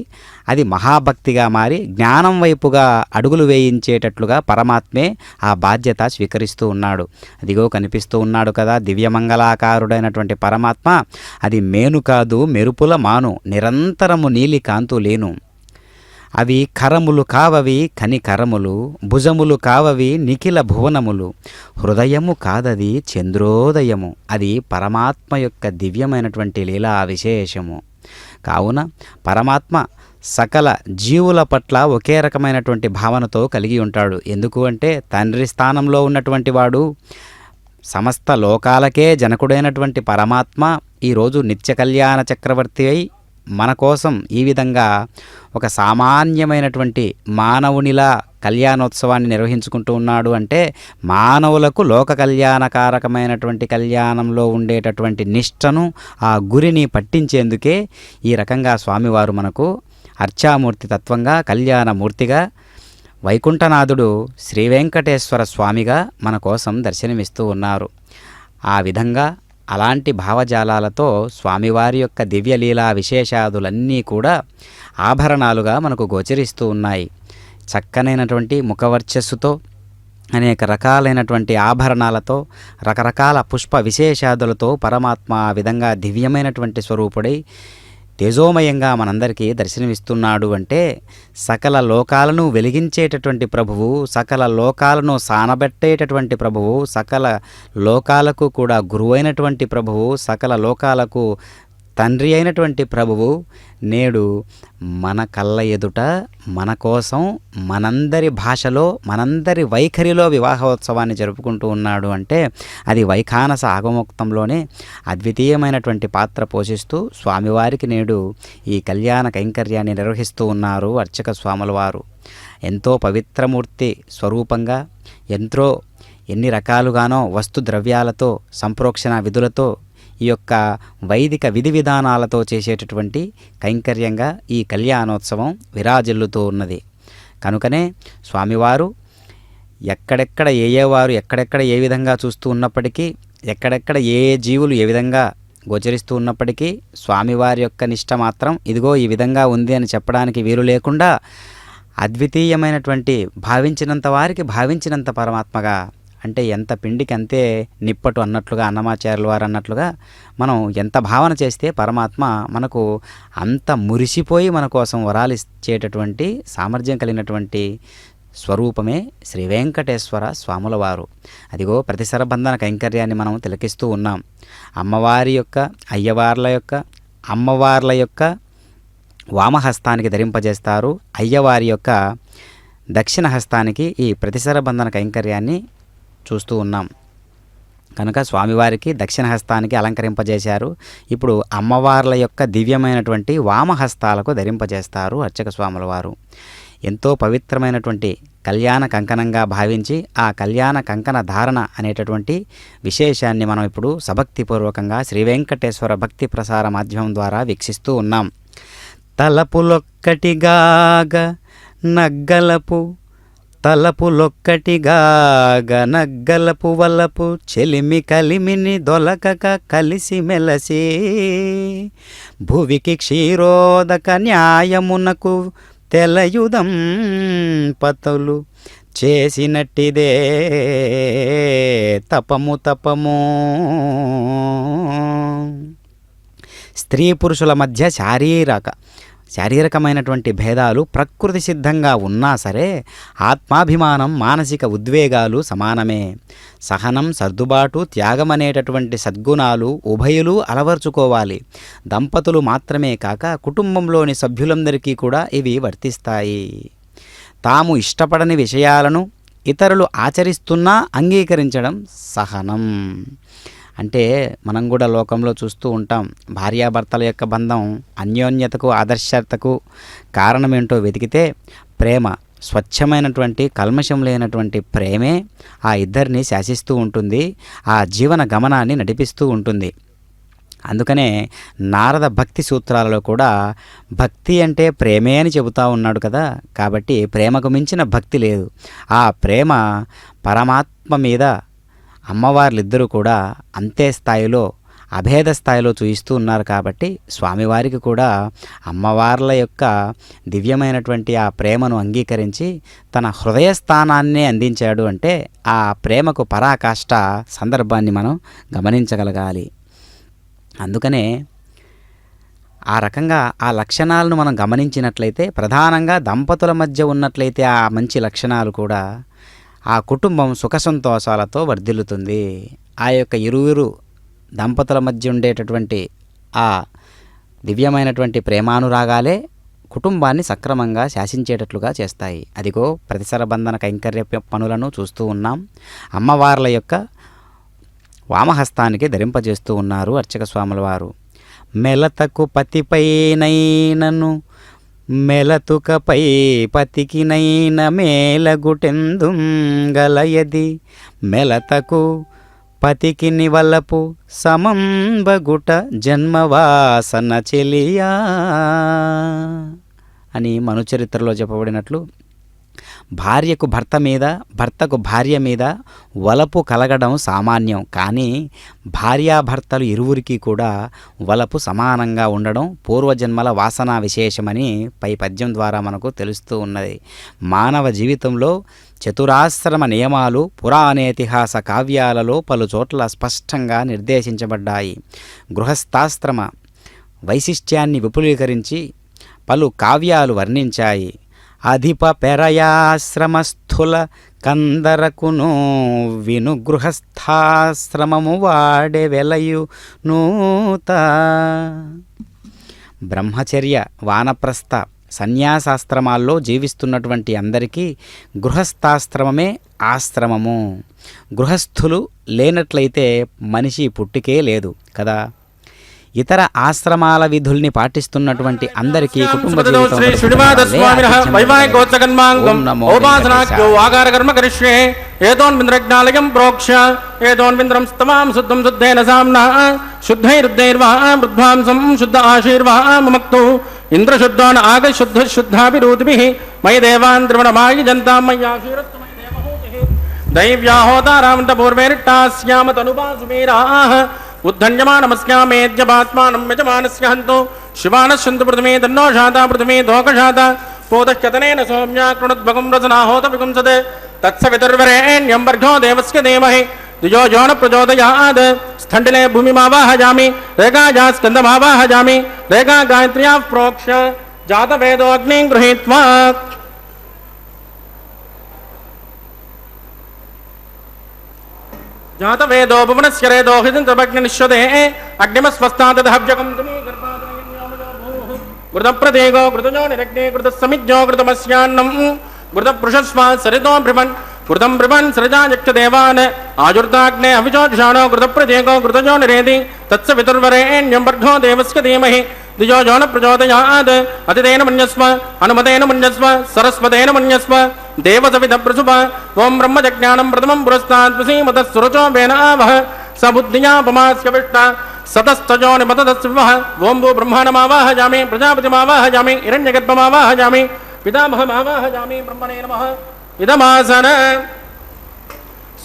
అది మహాభక్తిగా మారి జ్ఞానం వైపుగా అడుగులు వేయించేటట్లుగా పరమాత్మే ఆ బాధ్యత స్వీకరిస్తూ ఉన్నాడు. అదిగో కనిపిస్తూ ఉన్నాడు కదా దివ్యమంగళాకారుడైనటువంటి పరమాత్మ. అది మేను కాదు మెరుపుల మాను, నిరంతరము నీలి కాంతు లేను. అవి కరములు కావవి కనికరములు, భుజములు కావవి నిఖిల భువనములు, హృదయము కాదది చంద్రోదయము. అది పరమాత్మ యొక్క దివ్యమైనటువంటి లీలా విశేషము. కావున పరమాత్మ సకల జీవుల పట్ల ఒకే రకమైనటువంటి భావనతో కలిగి ఉంటాడు. ఎందుకు అంటే తండ్రి స్థానంలో ఉన్నటువంటి వాడు, సమస్త లోకాలకే జనకుడైనటువంటి పరమాత్మ ఈరోజు నిత్య కళ్యాణ చక్రవర్తి అయి మన కోసం ఈ విధంగా ఒక సామాన్యమైనటువంటి మానవునిలా కళ్యాణోత్సవాన్ని నిర్వహించుకుంటూ ఉన్నాడు అంటే మానవులకు లోక కళ్యాణకారకమైనటువంటి కళ్యాణంలో ఉండేటటువంటి నిష్టను, ఆ గురిని పట్టించేందుకే ఈ రకంగా స్వామివారు మనకు అర్చామూర్తి తత్వంగా, కళ్యాణమూర్తిగా, వైకుంఠనాథుడు శ్రీ వెంకటేశ్వర స్వామిగా మన కోసం దర్శనమిస్తూ ఉన్నారు. ఆ విధంగా అలాంటి భావజాలాలతో స్వామివారి యొక్క దివ్యలీలా విశేషాదులన్నీ కూడా ఆభరణాలుగా మనకు గోచరిస్తూ ఉన్నాయి. చక్కనైనటువంటి ముఖవర్చస్సుతో, అనేక రకాలైనటువంటి ఆభరణాలతో, రకరకాల పుష్ప విశేషాదులతో పరమాత్మ ఆ విధంగా దివ్యమైనటువంటి స్వరూపుడై తేజోమయంగా మనందరికీ దర్శనమిస్తున్నాడు అంటే సకల లోకాలను వెలిగించేటటువంటి ప్రభువు, సకల లోకాలను సానబెట్టేటటువంటి ప్రభువు, సకల లోకాలకు కూడా గురువైనటువంటి ప్రభువు, సకల లోకాలకు తండ్రి అయినటువంటి ప్రభువు నేడు మన కళ్ళ ఎదుట మన కోసం మనందరి భాషలో, మనందరి వైఖరిలో వివాహోత్సవాన్ని జరుపుకుంటూ ఉన్నాడు అంటే అది వైఖానస ఆగమోక్తంలోనే అద్వితీయమైనటువంటి పాత్ర పోషిస్తూ స్వామివారికి నేడు ఈ కళ్యాణ కైంకర్యాన్ని నిర్వహిస్తూ ఉన్నారు అర్చక స్వాముల వారు. ఎంతో పవిత్రమూర్తి స్వరూపంగా ఎన్ని రకాలుగానో వస్తు ద్రవ్యాలతో, సంప్రోక్షణ విధులతో, ఈ యొక్క వైదిక విధి విధానాలతో చేసేటటువంటి కైంకర్యంగా ఈ కళ్యాణోత్సవం విరాజిల్లుతూ ఉన్నది. కనుకనే స్వామివారు ఎక్కడెక్కడ వారు ఎక్కడెక్కడ ఏ విధంగా చూస్తూ ఉన్నప్పటికీ, ఎక్కడెక్కడ ఏ జీవులు ఏ విధంగా గోచరిస్తూ ఉన్నప్పటికీ స్వామివారి యొక్క నిష్ట మాత్రం ఇదిగో ఈ విధంగా ఉంది అని చెప్పడానికి వీలు లేకుండా అద్వితీయమైనటువంటి భావించినంత వారికి భావించినంత పరమాత్మగా, అంటే ఎంత పిండికి అంతే నిప్పటు అన్నట్లుగా అన్నమాచార్యుల వారు అన్నట్లుగా మనం ఎంత భావన చేస్తే పరమాత్మ మనకు అంత మురిసిపోయి మన కోసం వరాలిచ్చేటటువంటి సామర్థ్యం కలిగినటువంటి స్వరూపమే శ్రీ వెంకటేశ్వర స్వాముల వారు. అదిగో ప్రతిసరబంధన కైంకర్యాన్ని మనం తిలకిస్తూ ఉన్నాం. అమ్మవారి యొక్క, అమ్మవార్ల యొక్క వామహస్తానికి ధరింపజేస్తారు, అయ్యవారి యొక్క దక్షిణ హస్తానికి ఈ ప్రతిసరబంధన కైంకర్యాన్ని చూస్తూ ఉన్నాం. కనుక స్వామివారికి దక్షిణ హస్తానికి అలంకరింపజేశారు. ఇప్పుడు అమ్మవార్ల యొక్క దివ్యమైనటువంటి వామహస్తాలకు ధరింపజేస్తారు అర్చక స్వాముల వారు. ఎంతో పవిత్రమైనటువంటి కళ్యాణ కంకణంగా భావించి ఆ కళ్యాణ కంకణ ధారణ అనేటటువంటి విశేషాన్ని మనం ఇప్పుడు సభక్తిపూర్వకంగా శ్రీ వెంకటేశ్వర భక్తి ప్రసార మాధ్యమం ద్వారా వీక్షిస్తూ ఉన్నాం. తలపులొక్కటిగాగ నగ్గలపు, తలపులొక్కటిగాగ నగ్గలపు వలపు, చెలిమి కలిమిని దొలకక కలిసి మెలసి, భువికి క్షీరోదక న్యాయమునకు తెలయుదం పతులు చేసినట్టిదే తపము. స్త్రీ పురుషుల మధ్య శారీరకమైనటువంటి భేదాలు ప్రకృతి సిద్ధంగా ఉన్నా సరే ఆత్మాభిమానం, మానసిక ఉద్వేగాలు సమానమే. సహనం, సర్దుబాటు, త్యాగం అనేటటువంటి సద్గుణాలు ఉభయులు అలవర్చుకోవాలి. దంపతులు మాత్రమే కాక కుటుంబంలోని సభ్యులందరికీ కూడా ఇవి వర్తిస్తాయి. తాము ఇష్టపడని విషయాలను ఇతరులు ఆచరిస్తున్నా అంగీకరించడం సహనం. అంటే మనం కూడా లోకంలో చూస్తూ ఉంటాం, భార్యాభర్తల యొక్క బంధం అన్యోన్యతకు, ఆదర్శతకు కారణమేంటో వెతికితే ప్రేమ, స్వచ్ఛమైనటువంటి కల్మషం లేనటువంటి ప్రేమే ఆ ఇద్దరిని శాసిస్తూ ఉంటుంది, ఆ జీవన గమనాన్ని నడిపిస్తూ ఉంటుంది. అందుకనే నారద భక్తి సూత్రాలలో కూడా భక్తి అంటే ప్రేమే అని చెబుతూ ఉన్నాడు కదా. కాబట్టి ప్రేమకు మించిన భక్తి లేదు. ఆ ప్రేమ పరమాత్మ మీద అమ్మవార్లిద్దరూ కూడా అంతే స్థాయిలో, అభేద స్థాయిలో చూయిస్తూ ఉన్నారు. కాబట్టి స్వామివారికి కూడా అమ్మవార్ల యొక్క దివ్యమైనటువంటి ఆ ప్రేమను అంగీకరించి తన హృదయస్థానాన్నే అందించాడు. అంటే ఆ ప్రేమకు పరాకాష్ట సందర్భాన్ని మనం గమనించగలగాలి. అందుకనే ఆ రకంగా ఆ లక్షణాలను మనం గమనించినట్లయితే, ప్రధానంగా దంపతుల మధ్య ఉన్నట్లయితే ఆ మంచి లక్షణాలు కూడా ఆ కుటుంబం సుఖ సంతోషాలతో వర్ధిల్లుతుంది. ఆ యొక్క ఇరువురు దంపతుల మధ్య ఉండేటటువంటి ఆ దివ్యమైనటువంటి ప్రేమానురాగాలే కుటుంబాన్ని సక్రమంగా శాసించేటట్లుగా చేస్తాయి. అదిగో ప్రతిసర బంధన కైంకర్య పనులను చూస్తూ ఉన్నాం. అమ్మవార్ల యొక్క వామహస్తానికి ధరింపజేస్తూ ఉన్నారు అర్చక స్వాముల వారు. మెలతకు పతిపైనైనను మెలతుకపై పతికినైన మేలగుటెందు గలయది, మెలతకు పతికి నివలపు సమంబగుట జన్మవాసన చెలియా అని మనుచరిత్రలో చెప్పబడినట్లు, భార్యకు భర్త మీద, భర్తకు భార్య మీద వలపు కలగడం సామాన్యం. కానీ భార్యాభర్తలు ఇరువురికి కూడా వలపు సమానంగా ఉండడం పూర్వజన్మల వాసనా విశేషమని పై పద్యం ద్వారా మనకు తెలుస్తూ ఉన్నది. మానవ జీవితంలో చతురాశ్రమ నియమాలు పురాణేతిహాస కావ్యాలలో పలు చోట్ల స్పష్టంగా నిర్దేశించబడ్డాయి. గృహస్థాశ్రమ వైశిష్ట్యాన్ని విపులీకరించి పలు కావ్యాలు వర్ణించాయి. అధిప పెరయాశ్రమస్థుల కందరకును విను గృహస్థాశ్రమము వాడే వెలయు నూత. బ్రహ్మచర్య, వానప్రస్థ, సన్యాసాశ్రమాల్లో జీవిస్తున్నటువంటి అందరికీ గృహస్థాశ్రమమే ఆశ్రమము. గృహస్థులు లేనట్లయితే మనిషి పుట్టికే లేదు కదా. ఇతర ఆశ్రమాల విధుల్ని పాటిస్తున్నటువంటి అందరికీ కుటుంబ ఇంద్రశుద్ధాన్ ఆగ శుద్ధ శుద్ధాభిరూతిభిః మయి దేవాన్ త్రివణమాయి జంతాం మయ్యాశీరస్తు మయి దేవహూతిః దైవ్యాహోతారామంత పూర్వేరిట్టాస్యామ తనుపాసుమీరాః ఉద్ధన్యమానమస్యామేద్యపాత్మానం యజమానస్య హంతో శివానశ్యంతు పృథివీ తన్నో శాతా పృథివీ దోకశాత పోతశ్చతనేన సౌమ్యా కృణుద్భగం రసనాహోత విగుంసతే తత్సవితుర్వరేణ్యం వర్గో దేవస్య ధీమహి ధియో యో న ప్రచోదయాత్. స్థండిలే భూమిమావాహయామి రేఖాజా స్కందమావాహయామి రేఖా గాయత్ర్యా ప్రోక్ష్య జాతవేదోగ్నిం గృహీత్వా. జాతవేదో భువనస్య రేదో హితంతమగ్నినిశ్వదే అగ్నిమస్వస్తాదహవ్యకం తుమీ గర్భాదయన్యామజో కృతప్రదేగో కృతజో నిరగ్నే కృతసమిజ్ఞో కృతమస్యాన్నం కృతపృషస్వా సరితో బ్రహ్మన్ కృతం బ్రహ్మన్ సృజాయక్షదేవాన్ ఆజుర్దాగ్నే అవిచోషాణో కృతప్రదేగో కృతజో నిరేది తత్సవితుర్వరేణ్యం వర్గో దేవస్య ధీమహి ధియో యో న ప్రచోదయాత్. అతిథేన మన్యస్వ అనుమతేన మన్యస్వ సరస్వతేన మన్యస్వ దేవసవిధ ప్రసుభ. ఓం బ్రహ్మజ్ఞానం ప్రథమం పురస్తాత్ ప్రసీమతస్సురచో వేనావహ సబుద్ధియాపమాస్య విష్ట సతస్తజో నిమతదస్వివః. ఓం భూ బ్రహ్మాణమావాహయామి ప్రజాపతిమావాహయామి హిరణ్యగర్భమావాహయామి పితామహమావాహయామి బ్రహ్మణే నమః. ఇదమాసన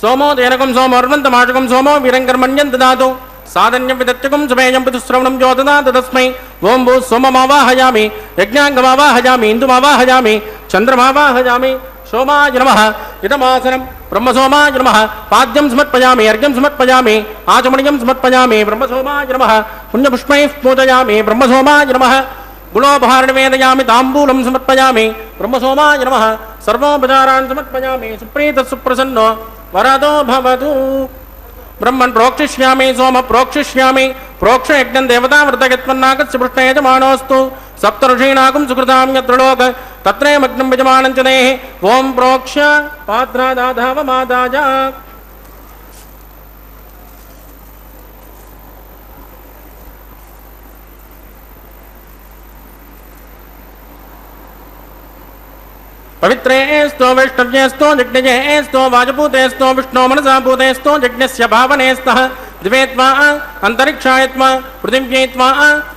సోమో తేనకం సోమోర్వంతమాషకం సోమో వీరంకర్మణ్యం దదాతు సాధన్యం విదత్యకం సుమేయం పితుశ్రవణం జ్యోతదాత తస్మై. ఓం భూ సోమమావాహయామి యజ్ఞాంగమావాహయామి ఇందుమావాహయామి చంద్రమావాహయామి సోమాయ నమః. ఇదమాసనం బ్రహ్మసోమాయ నమః. పాద్యం సమర్పయామి అర్ఘ్యం సమర్పయామి ఆచమణీయం సమర్పయామి బ్రహ్మసోమాయ నమః. పుణ్యపుష్పైః పూజయామి బ్రహ్మసోమాయ నమః. गुणोपहार निवेदयामि ताम्बूलं समर्पयामि ब्रह्मसोमाय नमः सर्वोपचारान् समर्पयामि सुप्रीतः सुप्रसन्नो वरदो भवतु ब्रह्मन् प्रोक्षिष्यामि सोम प्रोक्षिष्यामि प्रोक्ष यज्ञं देवतावृतयत्मन्नागस्य पृष्ठे यजमानोऽस्तु सप्तऋषीणागं सुकृतां यत्र लोक तत्रैमग्नं यजमानं च देहि ओं प्रोक्ष पात्रादाधावमादाय पवित्रेस्तो वैष्णव्येस्तो यज्ञेस्तो वाजपूतेस्तो विष्णो मनसा भूतेस्तो यज्ञस्य भावनेस्तः दिवेत्वा अंतरिक्षायत्वा पृथिव्यैत्वा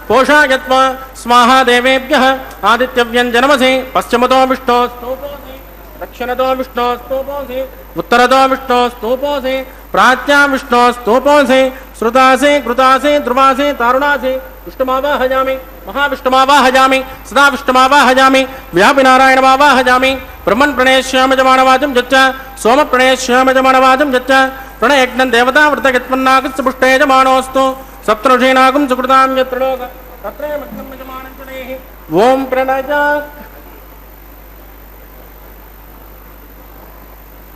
पोषायत्वा स्वाहा देवेभ्यः आदित्यव्यञ्जनमसि पश्चिमतो विष्णोस्तोपोसि दक्षिणतो विष्णोस्तोपोसि उत्तरतो विष्णोस्तोपोसि प्राच्या विष्णोस्तोपोसि श्रुतासि कृतासि ध्रुवासि तारुणासि विष्णुमावाहयामि महाविष्णुमावाहयामि सदा विष्णुमावाहयामि व्यापिनारायणमावाहयामि ब्रह्मन् प्रणेष्यामि यजमानवाचं यच्च सोम प्रणेष्यामि यजमानवाचं यच्च प्रणयज्ञं देवतावृतयत्मन्नागस्य पुष्टे यजमानोऽस्तु सप्तऋषीणागं सुकृतां यत्र लोक तत्रैमग्नं यजमानं च देहि ओं प्रणय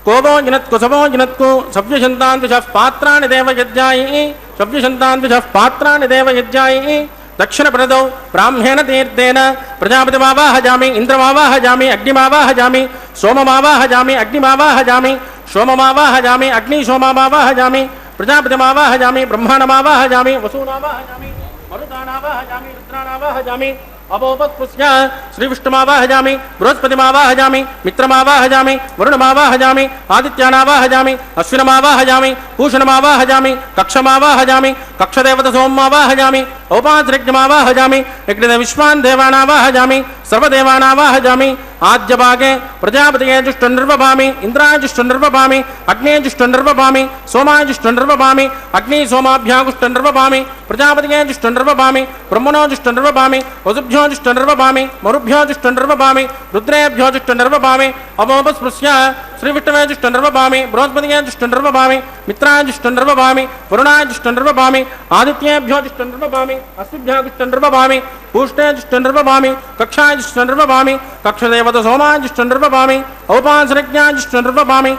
कोवो जिनत्कु सवो जिनत्कु सव्यशन्तान् द्विषः पात्राणि देवयज्ञायै सव्यशन्तान् द्विषः पात्राणि देवयज्ञायै दक्षिणप्रदौ ब्राह्मेण तीर्थेन प्रजापतिमावाहयामि इन्द्रमावाहयामि अग्निमावाहयामि सोममावाहयामि अग्निमावाहयामि सोममावाहयामि अग्निसोममावाहयामि प्रजापतिमावाहयामि ब्रह्माणमावाहयामि वसूनावाहयामि मरुतानावाहयामि रुद्रानावाहयामि अपोपस्पुष्य श्रीविष्णुमावाहयामि बृहस्पतिमावाहयामि मित्रमावाहयामि वरुणमावाहयामि आदित्यानावाहयामि अश्विनमावाहयामि भूषणमावाहयामि कक्षमावाहयामि कक्षदेवतसोममावाहयामि औपाधिरज्ञमावाहयामि यज्ञविश्वान् देवानावाहयामि सर्वदेवानावाहयामि आद्यभागे प्रजापतये जुष्टनिर्वभामि इन्द्राय जुष्टनिर्वभामि अग्ने जुष्टनिर्वभामि सोमाय जुष्टनिर्वभामि अग्नि सोमाभ्यागुष्टनिर्वभामि प्रजापतये जुष्टनिर्वभामि ब्रह्मणो जुष्टनिर्वभामि वसुभ्यो जुष्टनिर्वभामि मरुभ्यो जुष्टनिर्वभामि रुद्रेभ्यो जुष्टनिर्वभामि अपोपस्पृश्य श्रीविष्णवे जुष्टनिर्वभामि बृहस्पतये जुष्टनिर्वभामि मित्राय जुष्टनिर्वभामि वरुणाय जुष्टनिर्वभामि आदित्येभ्यो जुष्टनिर्वभामि अश्विभ्यो जुष्टनिर्वभामि पूष्णे जुष्टनिर्वभामि कक्षाय जुष्टनिर्वभामि कक्षदेवत सोमाय जुष्टनिर्वभामि औपासरज्ञाय जुष्टनिर्वभामि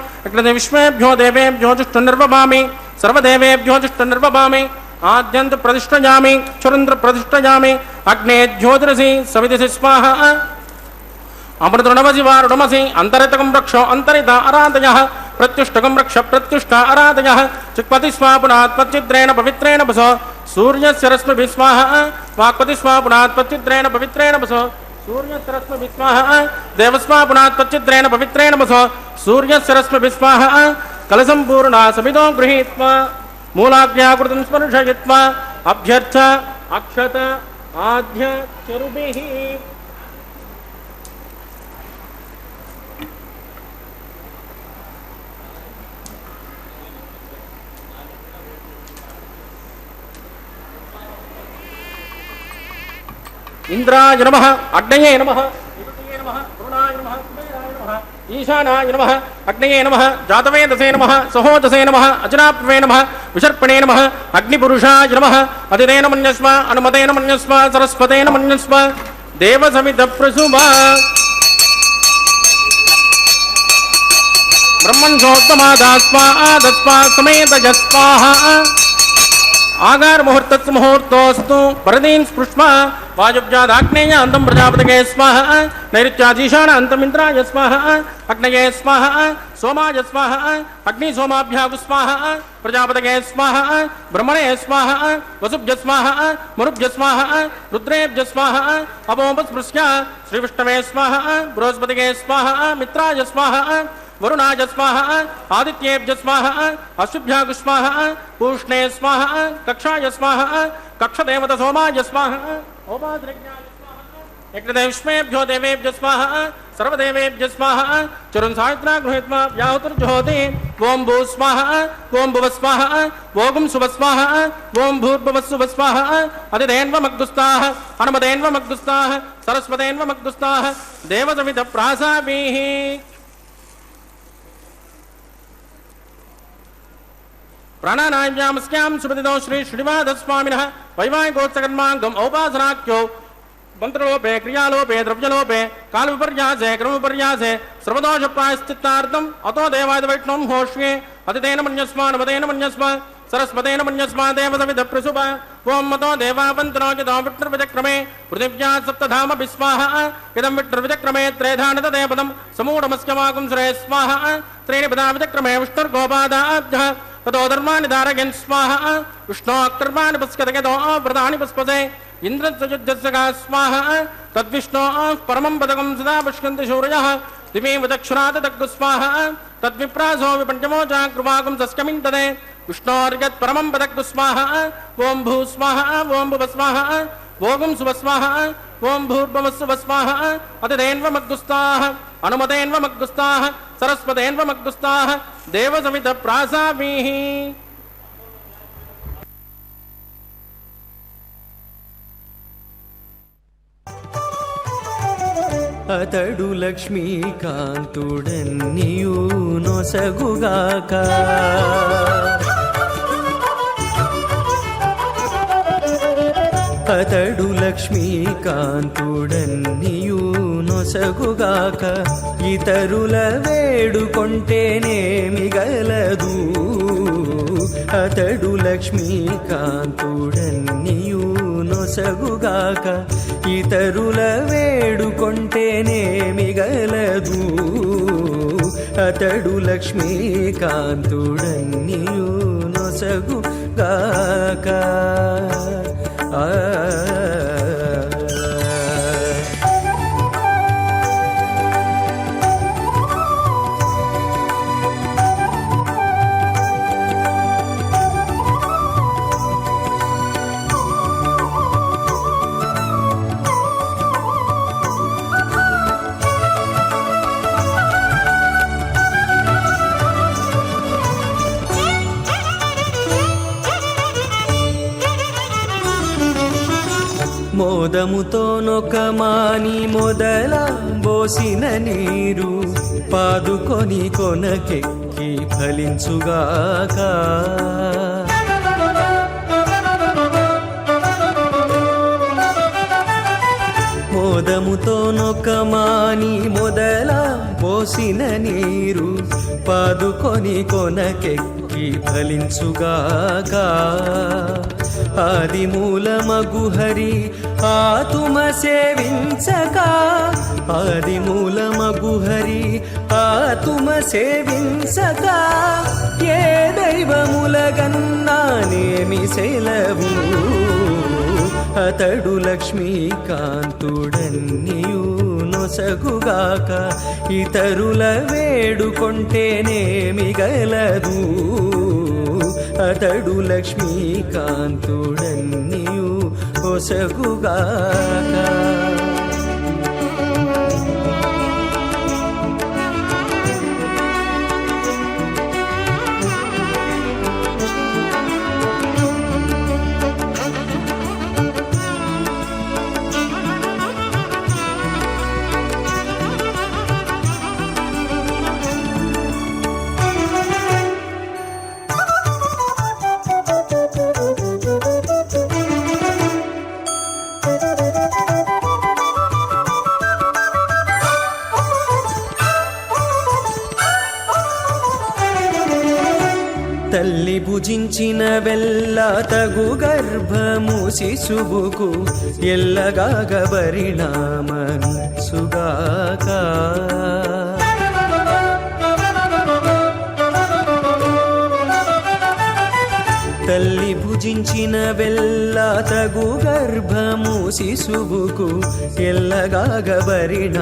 विश्वेभ्यो देवेभ्यो जुष्टनिर्वभामि सर्वदेवेभ्यो जुष्टनिर्वभामि आद्यन्त प्रतिष्ठयामि क्षुरन्द्र प्रतिष्ठयामि अग्ने ज्योतिरसि सविदिशि स्वाहा अमृतृणवसि वारुणमसि अन्तरितकं रक्ष अन्तरिता आराधयः प्रत्युष्टकं रक्ष प्रत्युष्ट आराधयः चिक्पति स्वापुनात्मचिद्रेण पवित्रेण वस सूर्यस्य रश्मिभिः स्वाहा वाक्पति स्वापुनात्मचिद्रेण पवित्रेण वस सूर्यस्य रश्मिभिः स्वाहा देवस्वापुनात्मचिद्रेण पवित्रेण वस सूर्यस्य रश्मिभिः स्वाहा कलसम्पूर्णा समितो गृहीत्वा मूलाज्ञाकृतं स्पर्शयित्वा अभ्यर्थ अक्षत आद्य चरुभिः इंद्राय नमः अग्नये नमः निरुतये नमः वरुणाय नमः कुबेराय नमः ईशानाय नमः अग्नये नमः जातवेदसे नमः सहोदसे नमः अजनाप्वे नमः विसर्पणे नमः अग्निपुरुषाय नमः अतिदेन मन्यस्व अनुमतेन मन्यस्व सरस्वतेन मन्यस्व देवसमितप्रसुभा ब्रह्मन् सोत्तमादास्वा आदस्वा समेतजस्वाहा आगार मुहूर्तस् मुहूर्तोस्तु परदीन् स्पृष्ट्वा वायुव्यादाग्नेय अन्तं प्रजापतये स्वाहा नैऋत्याधीशान अन्तमिन्द्राय स्वाहा अग्नये स्वाहा सोमाय स्वाहा अग्निसोमाभ्यागु स्वाहा प्रजापतये स्वाहा ब्रह्मणे स्वाहा वसुभ्य स्वाहा मरुभ्य स्वाहा रुद्रेभ्य स्वाहा अपोपस्पृश्य श्रीविष्णवे स्वाहा बृहस्पतये स्वाहा मित्राय स्वाहा वरुणाय स्वाहा आदित्येभ्य स्वाहा अश्विभ्यागु स्वाहा पूष्णे स्वाहा कक्षाय स्वाहा कक्षदेवत सोमाय स्वाहा औपाधिरज्ञाय स्वाहा यज्ञविश्वेभ्यो देवेभ्य स्वाहा सर्वदेवेभ्य स्वाहा चरुन् सायत्रा गृहीत्वा व्याहुतिर्जुहोति ओं भू स्वाहा ओं भुव स्वाहा ओं शुभ स्वाहा ओं भूर्भुवस्सुभ स्वाहा अतिदेन्वमग्दुस्ताः हनुमदेन्वमग्दुस्ताः सरस्वतेन्वमग्दुस्ताः देवसमितप्रासाभिः प्राणानायामस्यां सुपतितो श्री श्रीनिवासस्वामिनः वैवाहिकोत्सकर्माङ्गम् औपासनाख्यो మంత్రలోపే క్రియాలోపే ద్రవ్యలోపే కాల విపర్యాసే క్రమ విపర్యాసే సర్వదోష ప్రాయశ్చిత్తార్థం అతో దేవాది వైష్ణవం హోష్యే అతిథేన మన్యస్మ నవదేన మన్యస్మ సరస్వతేన మన్యస్మ దేవసవిధ ప్రసుభ ఓం మతో దేవావంతనోజితో విష్ణుర్విచక్రమే పృథివ్యా సప్తధామ విస్వాహ ఇదం విష్ణుర్విచక్రమే త్రేధానత దేవదం సమూఢమస్యమాకం శ్రే స్వాహ త్రీణి పదా విచక్రమే విష్ణుర్గోపాదాభ్య ततो धर्माणि धारयन् स्वाहा विष्णोऽकर्माणि पस्कतगतो व्रतानि पुष्पसे इन्द्रस्ययुद्धस्य स्वाहा तद्विष्णोः परमं पदकं सदा पश्यन्ति शौर्यः दिवीव दक्षिणात् दग्गुस्वाहा तद्विप्रासो विपञ्चमो चाकृवाकुं सस्कमिन्तदे विष्णोर्यत् परमं पदग्गुस्वाहा ॐ भूस्वाहा ॐ भुवस्वाहा ओगुं सुवस्वाहा ओं भूर्भुवस्सुवस्वाहा अतिदेन्वमग्गुस्ताः अनुमतेन्वमग्गुस्ताः सरस्वतेन्वमग्गुस्ताः देवसविधप्रासावीः అతడు లక్ష్మీకాంతుడన్నియు నొసగుగాక అతడు లక్ష్మీకాంతుడన్నియు నొసగుగాక ఇతరుల వేడుకొంటేనేమి గలదు అతడు లక్ష్మీకాంతుడన్నియు నొసగుగాక ఇతరుల వేడుకొంటేనేమి గలదు అతడు లక్ష్మీకాంతుడన్నియు నొసగుగాక మోదముతో నొకమాని మొదల బోసిన నీరు పాదుకొని కొనకెక్కి ఫలించుగాక మోదముతో నొకమాని మొదల బోసిన నీరు పాదుకొని కొనకెక్కి ఫలించుగాక ఆదిమూలమగు హరి ఆతుమ సేవించక ఆదిమూలమగు హరి ఆతుమ సేవించక ఏ దైవములగన్నానేమి సెలవు అతడు లక్ష్మీకాంతుడన్నియు నొసగుగాక ఇతరుల వేడుకొంటేనేమి గలదు అతడు లక్ష్మీకాంతుడన్నియు నొసగుగాక తల్లి భుజించిన వెల్ల తగు గర్భము శిశువుకు ఎల్లగాగ పరిణామసుగాక తల్లి భుజించిన వెల్ల తగు గర్భము శిశువుకు ఎల్లగాగ పరిణామసుగాక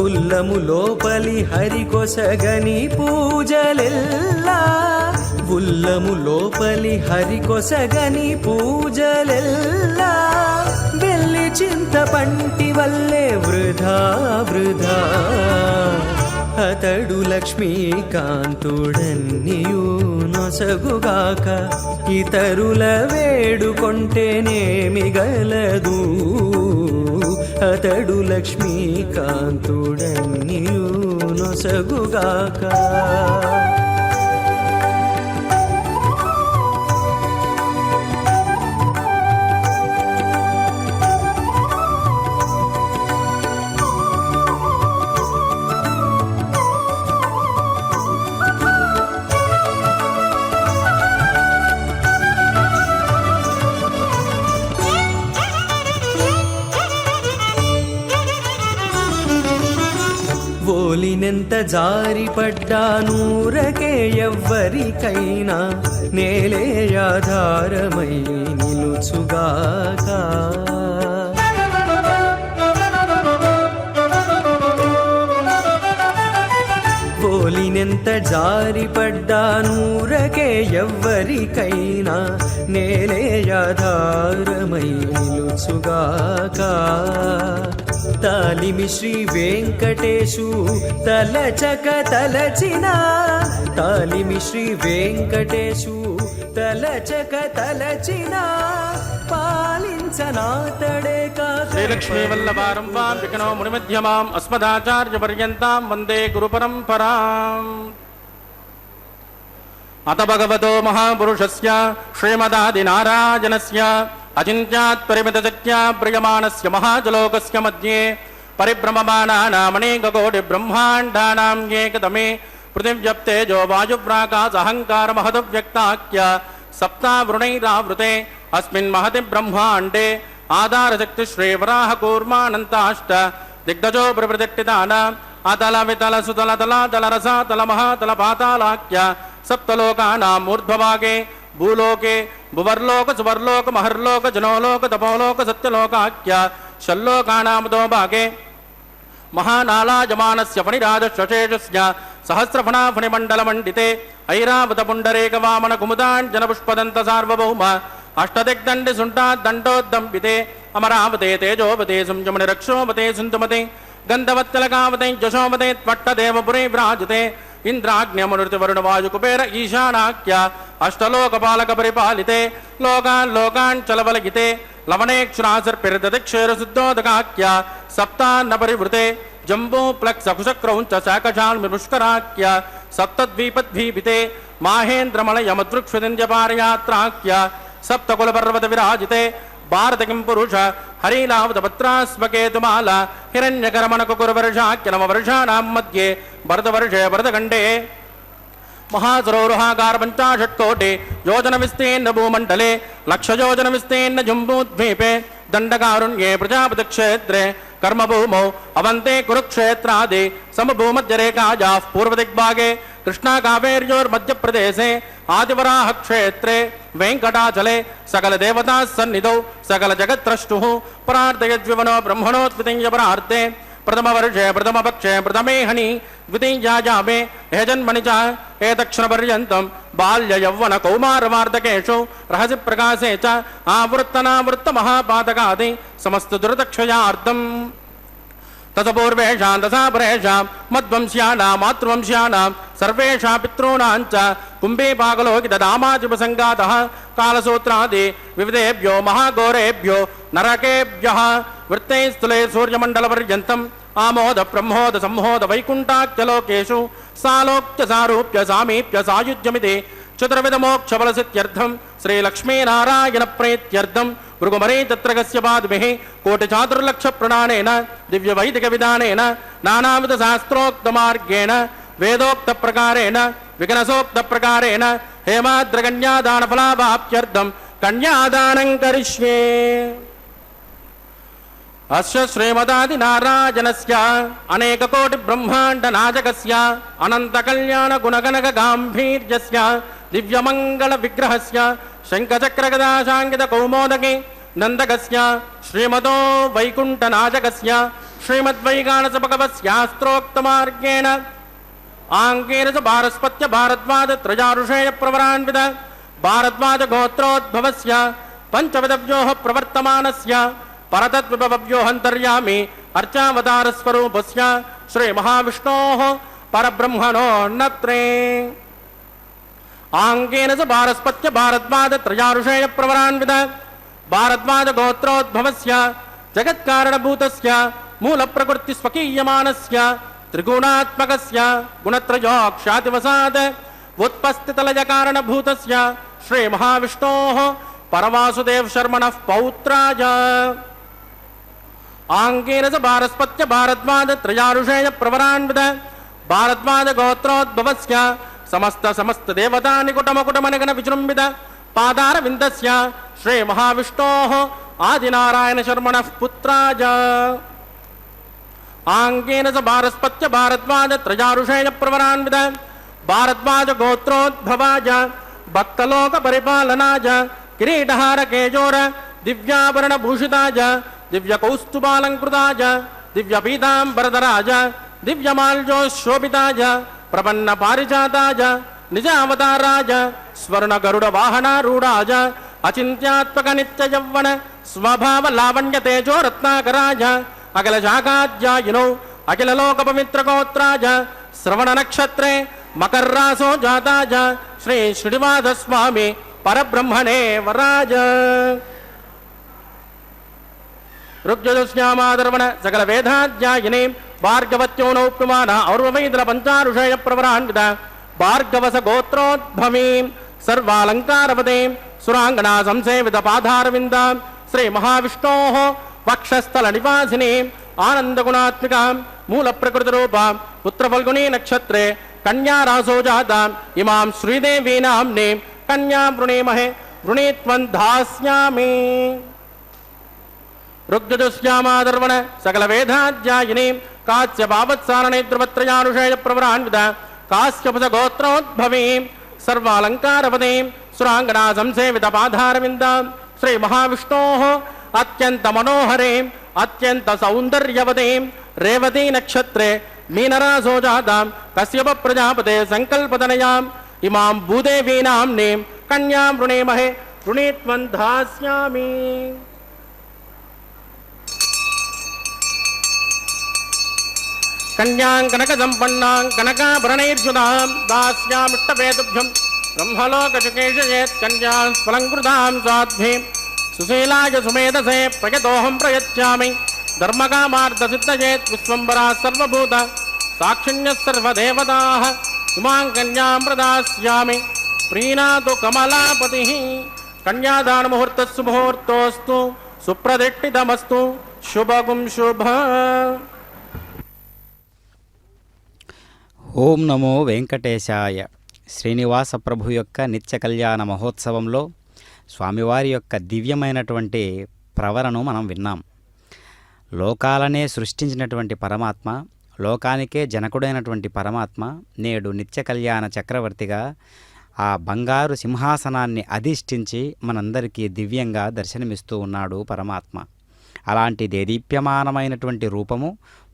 ఉల్లము లోపలి హరికొసగని పూజలెల్లా ఉల్లము లోపలి హరికొసగని పూజలెల్లా వెల్లి చింత పంటి వల్లే వృధా వృధా అతడు లక్ష్మీకాంతుడన్నియు నొసగుగాక ఇతరుల వేడుకొంటేనేమి గలదు అతడు లక్ష్మీకాంతుడన్నియు నొసగుగాక ఓలినెంత జారిపడ్డా నూరకే ఎవ్వరికైనా నేలే ఆధారమై నిలుచుగాక. ఓలినెంత జారిపడ్డా నూరకే ఎవ్వరికైనా నేలే ఆధారమై నిలుచుగాక. తాలిమి శ్రీ వెంకటేశు తలచక తలచిన, తాలిమి శ్రీ వెంకటేశు తలచక తలచిన, పాలించనాతడే కాక. శ్రీలక్ష్మీ వల్లభారం వాం వికనో మునిమధ్యమాం అస్మదాచార్య పర్యంతాం వందే గురు పరంపరాం. అత భగవతో మహాపురుషస్య శ్రీమదాది నారాయణస్య అచింత్యాత్ పరిమితశక్త్య ప్రియమాణస్య మహాజలోకస్య మధ్యే పరిభ్రమమానానామనేకకోటి బ్రహ్మాండానాం ఏకతమే పృథివ్యప్తేజో వాయువ్రాకాశహంకార మహదవ్యక్తాఖ్య సప్తావృణైరావృతే అస్మిన్ మహతి బ్రహ్మాండే ఆధారశక్తి శ్రీవరాహ కూర్మానంతాష్ట దిగ్గజో ప్రతిష్ఠితానాం అతల వితల సుతల తల తల రస తల మహాతల పాతాళాఖ్య సప్తలోకానాం ఊర్ధ్వభాగే భూలోకే భువర్లోక సువర్లోక మహర్లోక జనోలోక తపోలోక సత్యలోకాఖ్య షల్లోకానామదో భాగే మహానాళాయమానస్య ఫణిరాజశేషస్య సహస్రఫణా ఫణిమండలమండితే ఐరావత పుండరేక వామన కుముదాంజన పుష్పదంత సార్వభౌమ అష్టదిగ్దండి సుంటాద్దండోద్దంపితే అమరావతే తేజోపతే సంజమని రక్షోపతే సుంతుమతే గంధవత్తలకావతే జశోపతే త్వట్టదేవపురే విరాజతే ఇంద్రాగ్న్యమనుతి వరుణ వాయు కుబేర ఈశానాఖ్య అష్టలోకపాలక పరిపాలితే లోకాన్ లోకాన్ చలవలగితే లవణేక్షురాసర్పిర్దక్షేర శుద్ధోదకాఖ్య సప్తాన్న పరివృతే జంబూ ప్లక్స్ కుశక్రౌంచ శాకశాల్మిపుష్కరాఖ్య సప్తద్వీపద్వీపితే మాహేంద్రమలయమదృక్షుదింద్యపారయాత్రాఖ్య సప్తకులపర్వత విరాజితే భారతకిం పురుష హరిలావతపత్రాస్వకేతుమాల హిరణ్యకరమణకుకురవర్షాఖ్య నవవర్షాణాం మధ్యే భరతవర్షే భరతఖండే మహాసరోరుహాకార పంచాశత్కోటి యోజన విస్తీర్ణ భూమండలే లక్షయోజన విస్తీర్ణ జంబూద్వీపే దండకారుణ్యే ప్రజాపతి క్షేత్రే కర్మభూమౌ అవంతే కురుక్షేత్రాది సమభూమధ్యరేఖాజా పూర్వదిగ్భాగే కృష్ణా కావేర్యోర్మధ్యప్రదేశే ఆదివరాహ క్షేత్రే వెంకటాచలే సకల దేవతా సన్నిధౌ సకల జగత్రష్టు పరార్ధయద్వివనో బ్రహ్మణోత్పతింజపరార్ధే ప్రథమ వర్షే ప్రథమ పక్షే ప్రథమే హని ద్వితీయాజామే హేజన్మణి చ ఏదక్షిణ పర్యంతం బాల్య యౌవన కౌమారవార్ధకేషు రహసి ప్రకాశే చ ఆవృత్తనావృత్త మహాపాతకాది సమస్త దురదక్షయార్థం తతపూర్వేషాం దశాపరేషాం మద్వంశ్యానాం మాతృవంశ్యానాం సర్వేషాం పితॄణాం చ కుంభే పాకలోకి దదామాజుపసంగాతః కాలసూత్రాది వివిధేభ్యో మహాఘోరేభ్యో నరకేభ్యః వృత్తే స్థులే సూర్యమండలపర్యంతం ఆమోద బ్రహ్మోద సంహోద వైకుంఠాఖ్యలోకేషు సాలోక్య సారూప్య సామీప్య సాయుజ్యమితి చతుర్విధ మోక్షఫలసిత్యర్థం శ్రీలక్ష్మీనారాయణ ప్రీత్యర్థం భృగుమరే తత్రగస్య పాద్భిః కోటి చాతుర్లక్ష ప్రణానేన దివ్య వైదిక విధానేన నానావిధ శాస్త్రోక్త మార్గేణ వేదోక్త ప్రకారేణ విఘ్నసోక్త ప్రకారేణ హేమాద్రకన్యాదాన ఫలాభాప్త్యర్థం కన్యాదానం కరిష్యే. అస్య శ్రీమదాది నారాయణస్య అనేక కోటి బ్రహ్మాండ నాయకస్య అనంత కళ్యాణ గుణగణక గాంభీర్యస్య దివ్యమంగళ విగ్రహస్య శంఖచక్రగదాశాంకిత కౌమోదకి నందకస్య శ్రీమదో వైకుంఠ నాయకస్య శ్రీమద్వైకానస భగవస్యాస్త్రోక్త మార్గేణ ఆంకేన చ భారస్పత్య భారద్వాజ త్రయారుషేయ ప్రవరాన్విత భారద్వాజ గోత్రోద్భవస్య పంచవిధవ్యో ప్రవర్తమానస్య పరతద్విభవ్యోహంతర్యామి అర్చావతారస్వరూపస్య శ్రీ మహావిష్ణోః పరబ్రహ్మణోన్నత్రే ఆంకేన చ భారస్పత్య భారద్వాజ త్రయారుషేయ ప్రవరాన్విత భారద్వాజ గోత్రోద్భవస్య జగత్కారణభూతస్య మూల ప్రకృతి స్వకీయమానస్య త్రిగుణాత్మకస్య గుణత్రయోక్షాతివసాద్ ఉత్పస్థితలయ కారణభూతస్య శ్రీ మహావిష్ణోః పరవాసుదేవ శర్మణః పౌత్రాయ ఆంకేన చ భారస్పత్య భారద్వాజ త్రయారుషేయ ప్రవరాన్విత భారద్వాజ గోత్రోద్భవస్య సమస్త దేవతా నికుటమకుటమనిగణ విజృంభిత పాదార విందస్య శ్రీ మహావిష్ణోః ఆదినారాయణ శర్మణః పుత్రాయ ఆంగేన స భారస్పత్య భారద్వాజ త్రయారుషేణ ప్రవరాన్విత భారద్వాజ గోత్రోద్భవాజ భక్తలోక పరిపాలనాజ కిరీటహార కేజోర దివ్యాభరణ భూషితాజ దివ్య కౌస్తుభాలంకృతాజ దివ్య పీతాంబరధరాజ దివ్యమాల్జోశోభితాజ ప్రపన్న పారిజాతాజ నిజావతారాజ స్వర్ణ గరుడ వాహనారూఢాజ అచింత్యాత్మక నిత్య యవ్వన స్వభావ లావణ్య తేజో రత్నాకరాజ అఖిల శాఖాధ్యాయినౌ అఖిల లోక పవిత్ర గోత్రాజ శ్రవణ నక్షత్రే మకర్రాసో జాతాజ శ్రీ శ్రీనివాస స్వామి పరబ్రహ్మణే వరాజ ఋగ్యజశ్యామాదర్వణ సకల వేదాధ్యాయిని భార్గవత్యో నౌప్యమాన ఔర్వవైదల పంచారుషయ ప్రవరాన్విత భార్గవస గోత్రోద్భవీ సర్వాలంకారవదే సురాంగణా సంసేవిత పాదారవింద శ్రీ మహావిష్ణో వక్షస్థల నివాసిని ఆనందగుణాత్మిక మూల ప్రకృతి రూప పుత్రఫల్గుణీ నక్షత్రే కన్యారాసో జాత ఇమాం శ్రీదేవీ నామ్నే కన్యా వృణీమహే వృణీత్వం ధాస్యామి ఋగ్యజశ్యామాదర్వణ సకల వేదాధ్యాయిని కాశ్య పావత్సారణే ధ్రువత్రయానుషేయ ప్రవరాన్విత కాశ్యపస గోత్రోద్భవీ సర్వాలంకారవదే సురాంగణా సంసేవిత పాదారవింద శ్రీ మహావిష్ణో అత్యంత మనోహరే అత్యంత సౌందర్యవదే రేవతీ నక్షత్రే మీనరాసో జాత కశ్యప ప్రజాపతే సంకల్పతనయాం ఇమాం భూదేవీ నామ్నే కన్యా వృణీమహే వృణీత్వం ధాస్యామి కన్యాం కనక సంపన్నాం కనకాభరణైర్జునాం దాస్యామిష్టవేతుభ్యం బ్రహ్మలోకచుకేషయేత్ కన్యాం స్ఫలంకృతాం సాధ్వీం సుశీలాయ సుమేధసే ప్రయతోహం ప్రయచ్చామి ధర్మకామార్థసిద్ధయేత్ విశ్వంబరా సర్వభూత సాక్షిణ్యः సర్వదేవతాః ఇమాం కన్యాం ప్రదాస్యామి ప్రీణాతు కమలాపతిః కన్యాదానముహూర్తస్సు ముహూర్తోస్తు సుప్రదిష్టితమస్తు శుభగుం శుభ. ఓం నమో వెంకటేశాయ. శ్రీనివాస ప్రభు యొక్క నిత్య కళ్యాణ మహోత్సవంలో స్వామివారి యొక్క దివ్యమైనటువంటి ప్రవరను మనం విన్నాం. లోకాలనే సృష్టించినటువంటి పరమాత్మ, లోకానికే జనకుడైనటువంటి పరమాత్మ నేడు నిత్య కళ్యాణ చక్రవర్తిగా ఆ బంగారు సింహాసనాన్ని అధిష్ఠించి మనందరికీ దివ్యంగా దర్శనమిస్తూ ఉన్నాడు పరమాత్మ. అలాంటి దేదీప్యమానమైనటువంటి రూపము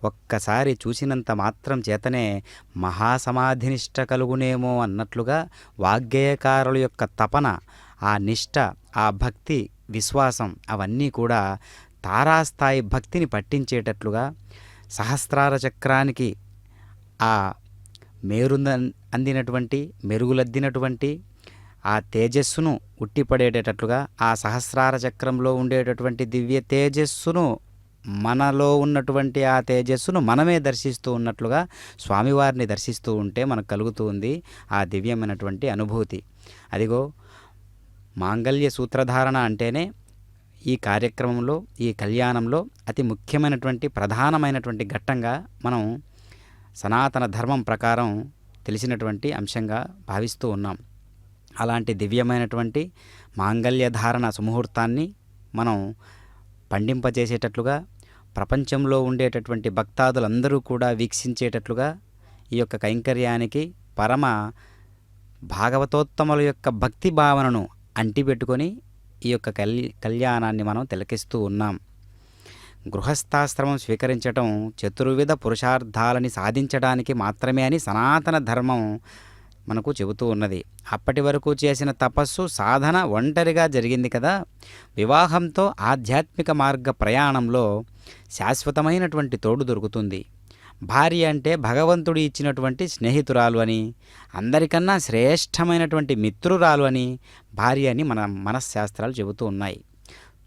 ఒక్కసారి చూసినంత మాత్రం చేతనే మహాసమాధినిష్ట కలుగునేమో అన్నట్లుగా వాగ్గేయకారుల యొక్క తపన, ఆ నిష్ట, ఆ భక్తి, విశ్వాసం అవన్నీ కూడా తారాస్థాయి భక్తిని పట్టించేటట్లుగా సహస్రార చక్రానికి ఆ అందినటువంటి మెరుగులద్దినటువంటి ఆ తేజస్సును ఉట్టిపడేటట్లుగా ఆ సహస్రార చక్రంలో ఉండేటటువంటి దివ్య తేజస్సును మనలో ఉన్నటువంటి ఆ తేజస్సును మనమే దర్శిస్తూ ఉన్నట్లుగా స్వామివారిని దర్శిస్తూ ఉంటే మనకు కలుగుతూ ఉంది ఆ దివ్యమైనటువంటి అనుభూతి. అదిగో మాంగళ్య సూత్రధారణ అంటేనే ఈ కార్యక్రమంలో, ఈ కళ్యాణంలో అతి ముఖ్యమైనటువంటి ప్రధానమైనటువంటి ఘట్టంగా మనం సనాతన ధర్మం ప్రకారం తెలిసినటువంటి అంశంగా భావిస్తూ ఉన్నాం. అలాంటి దివ్యమైనటువంటి మాంగళ్యధారణ సుముహూర్తాన్ని మనం పండింపజేసేటట్లుగా, ప్రపంచంలో ఉండేటటువంటి భక్తాదులందరూ కూడా వీక్షించేటట్లుగా ఈ యొక్క కైంకర్యానికి పరమ భాగవతోత్తముల యొక్క భక్తి భావనను అంటిపెట్టుకొని ఈ యొక్క కళ్యాణాన్ని మనం తిలకిస్తూ ఉన్నాం. గృహస్థాశ్రమం స్వీకరించటం చతుర్విధ పురుషార్థాలని సాధించడానికి మాత్రమే అని సనాతన ధర్మం మనకు చెబుతూ ఉన్నది. అప్పటి వరకు చేసిన తపస్సు, సాధన ఒంటరిగా జరిగింది కదా. వివాహంతో ఆధ్యాత్మిక మార్గ ప్రయాణంలో శాశ్వతమైనటువంటి తోడు దొరుకుతుంది. భార్య అంటే భగవంతుడు ఇచ్చినటువంటి స్నేహితురాలు అని, అందరికన్నా శ్రేష్టమైనటువంటి మిత్రురాలు అని భార్య అని మన మనశ్శాస్త్రాలు చెబుతూ ఉన్నాయి.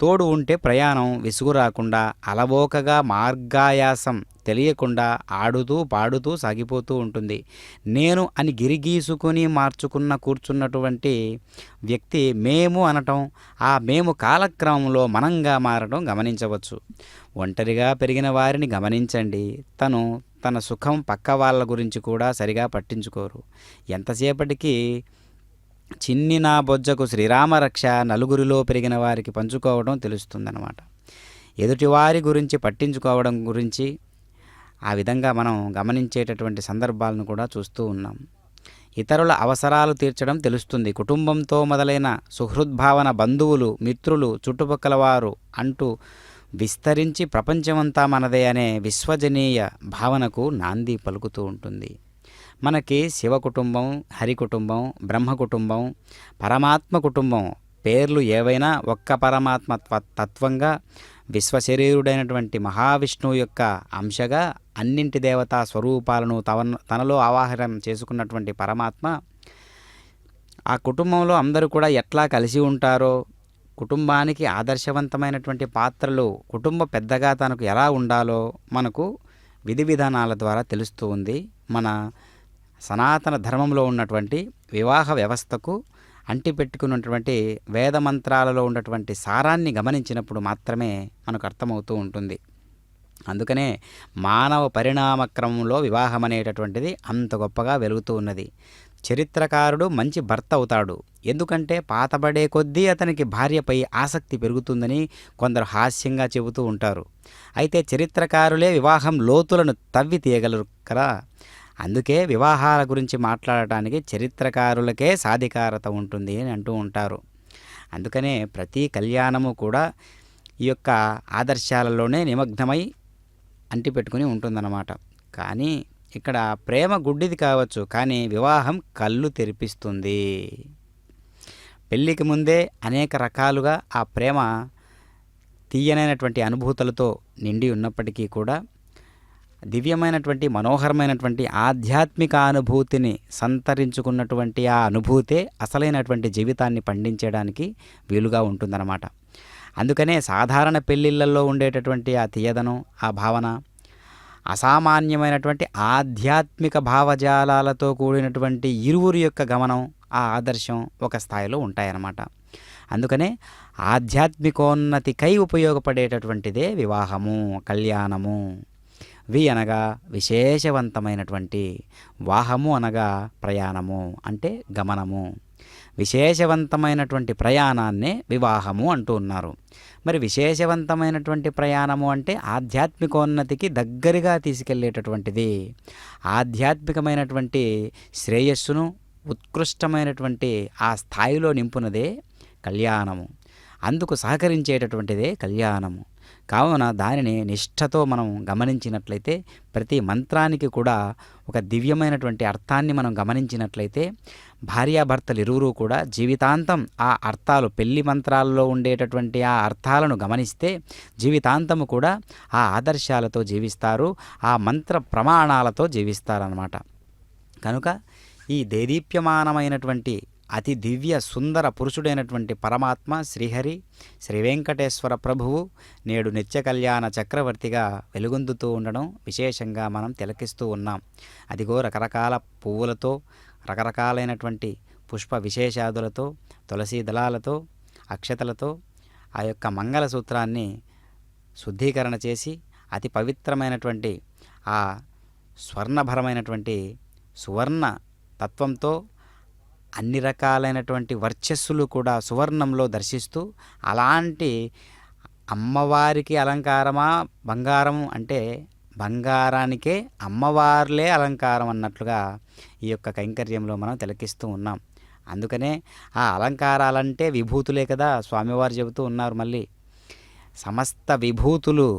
తోడు ఉంటే ప్రయాణం విసుగు రాకుండా, అలవోకగా మార్గాయాసం తెలియకుండా ఆడుతూ పాడుతూ సాగిపోతూ ఉంటుంది. నేను అని గిరిగీసుకుని కూర్చున్నటువంటి వ్యక్తి మేము అనటం, ఆ మేము కాలక్రమంలో మనంగా మారటం గమనించవచ్చు. ఒంటరిగా పెరిగిన వారిని గమనించండి. తన సుఖం పక్క వాళ్ళ గురించి కూడా సరిగా పట్టించుకోరు. ఎంతసేపటికి చిన్ని నా బొజ్జకు శ్రీరామరక్ష నలుగురిలో పెరిగిన వారికి పంచుకోవడం తెలుస్తుందన్నమాట. ఎదుటివారి గురించి పట్టించుకోవడం గురించి, ఆ విధంగా మనం గమనించేటటువంటి సందర్భాలను కూడా చూస్తూ ఉన్నాం. ఇతరుల అవసరాలు తీర్చడం తెలుస్తుంది. కుటుంబంతో మొదలైన సుహృద్భావన, బంధువులు, మిత్రులు, చుట్టుపక్కల వారు అంటూ విస్తరించి ప్రపంచమంతా మనదే అనే విశ్వజనీయ భావనకు నాంది పలుకుతూ ఉంటుంది. మనకి శివ కుటుంబం, హరి కుటుంబం, బ్రహ్మ కుటుంబం, పరమాత్మ కుటుంబం పేర్లు ఏవైనా ఒక్క పరమాత్మ తత్వంగా విశ్వశరీరుడైనటువంటి మహావిష్ణువు యొక్క అంశగా అన్నింటి దేవతా స్వరూపాలను తనలో ఆవాహనం చేసుకున్నటువంటి పరమాత్మ ఆ కుటుంబంలో అందరూ కూడా ఎట్లా కలిసి ఉంటారో, కుటుంబానికి ఆదర్శవంతమైనటువంటి పాత్రలు, కుటుంబ పెద్దగా తనకు ఎలా ఉండాలో మనకు విధి విధానాల ద్వారా తెలుస్తూ ఉంది. మన సనాతన ధర్మంలో ఉన్నటువంటి వివాహ వ్యవస్థకు అంటిపెట్టుకున్నటువంటి వేద మంత్రాలలో ఉన్నటువంటి సారాన్ని గమనించినప్పుడు మాత్రమే మనకు అర్థమవుతూ ఉంటుంది. అందుకనే మానవ పరిణామ క్రమంలో వివాహం అనేటటువంటిది అంత గొప్పగా వెలుగుతూ ఉన్నది. చరిత్రకారుడు మంచి భర్త అవుతాడు. ఎందుకంటే పాతబడే కొద్దీ అతనికి భార్యపై ఆసక్తి పెరుగుతుందని కొందరు హాస్యంగా చెబుతూ ఉంటారు. అయితే చరిత్రకారులే వివాహం లోతులను తవ్వి తీయగలరు కదా. అందుకే వివాహాల గురించి మాట్లాడటానికి చరిత్రకారులకే సాధికారత ఉంటుంది అని అంటూ ఉంటారు. అందుకనే ప్రతి కళ్యాణము కూడా ఈ యొక్క ఆదర్శాలలోనే నిమగ్నమై అంటిపెట్టుకుని ఉంటుందన్నమాట. కానీ ఇక్కడ ప్రేమ గుడ్డిది కావచ్చు, కానీ వివాహం కళ్ళు తెరిపిస్తుంది. పెళ్ళికి ముందే అనేక రకాలుగా ఆ ప్రేమ తీయనైనటువంటి అనుభూతులతో నిండి ఉన్నప్పటికీ కూడా దివ్యమైనటువంటి మనోహరమైనటువంటి ఆధ్యాత్మిక అనుభూతిని సంతరించుకున్నటువంటి ఆ అనుభూతే అసలైనటువంటి జీవితాన్ని పండించడానికి వీలుగా ఉంటుందన్నమాట. అందుకనే సాధారణ పెళ్ళిళ్ళల్లో ఉండేటటువంటి ఆ తీయదనం, ఆ భావన అసామాన్యమైనటువంటి ఆధ్యాత్మిక భావజాలాలతో కూడినటువంటి ఇరువురి యొక్క గమనం, ఆ ఆదర్శం ఒక స్థాయిలో ఉంటాయన్నమాట. అందుకనే ఆధ్యాత్మికోన్నతికై ఉపయోగపడేటటువంటిదే వివాహము, కళ్యాణము. వి అనగా విశేషవంతమైనటువంటి, వాహము అనగా ప్రయాణము అంటే గమనము. విశేషవంతమైనటువంటి ప్రయాణాన్నే వివాహము అంటూ ఉన్నారు. మరి విశేషవంతమైనటువంటి ప్రయాణము అంటే ఆధ్యాత్మికోన్నతికి దగ్గరగా తీసుకెళ్ళేటటువంటిది. ఆధ్యాత్మికమైనటువంటి శ్రేయస్సును, ఉత్కృష్టమైనటువంటి ఆ స్థాయిలో నింపునదే కళ్యాణము. అందుకు సహకరించేటటువంటిదే కళ్యాణము. కావున దానిని నిష్ఠతో మనం గమనించినట్లయితే, ప్రతి మంత్రానికి కూడా ఒక దివ్యమైనటువంటి అర్థాన్ని మనం గమనించినట్లయితే, భార్యాభర్తలు ఇరువురు కూడా జీవితాంతం ఆ అర్థాలు, పెళ్లి మంత్రాల్లో ఉండేటటువంటి ఆ అర్థాలను గమనిస్తే జీవితాంతము కూడా ఆ ఆదర్శాలతో జీవిస్తారు, ఆ మంత్ర ప్రమాణాలతో జీవిస్తారన్నమాట. కనుక ఈ దేదీప్యమానమైనటువంటి అతి దివ్య సుందర పురుషుడైనటువంటి పరమాత్మ శ్రీహరి, శ్రీ వెంకటేశ్వర ప్రభువు నేడు నిత్య కళ్యాణ చక్రవర్తిగా వెలుగొందుతూ ఉండడం విశేషంగా మనం తిలకిస్తూ ఉన్నాం. అదిగో రకరకాల పువ్వులతో, రకరకాలైనటువంటి పుష్ప విశేషాదులతో, తులసీ దళాలతో, అక్షతలతో ఆ యొక్క మంగళసూత్రాన్ని శుద్ధీకరణ చేసి అతి పవిత్రమైనటువంటి ఆ స్వర్ణభరమైనటువంటి సువర్ణ తత్వంతో అన్ని రకాలైనటువంటి వర్చస్సులు కూడా సువర్ణంలో దర్శిస్తూ, అలాంటి అమ్మవారికి అలంకారమా బంగారం అంటే బంగారానికే అమ్మవార్లే అలంకారం అన్నట్లుగా ఈ యొక్క కైంకర్యంలో మనం తిలకిస్తూ ఉన్నాం. అందుకనే ఆ అలంకారాలంటే విభూతులే కదా స్వామివారు చెబుతూ ఉన్నారు. మళ్ళీ సమస్త విభూతులు,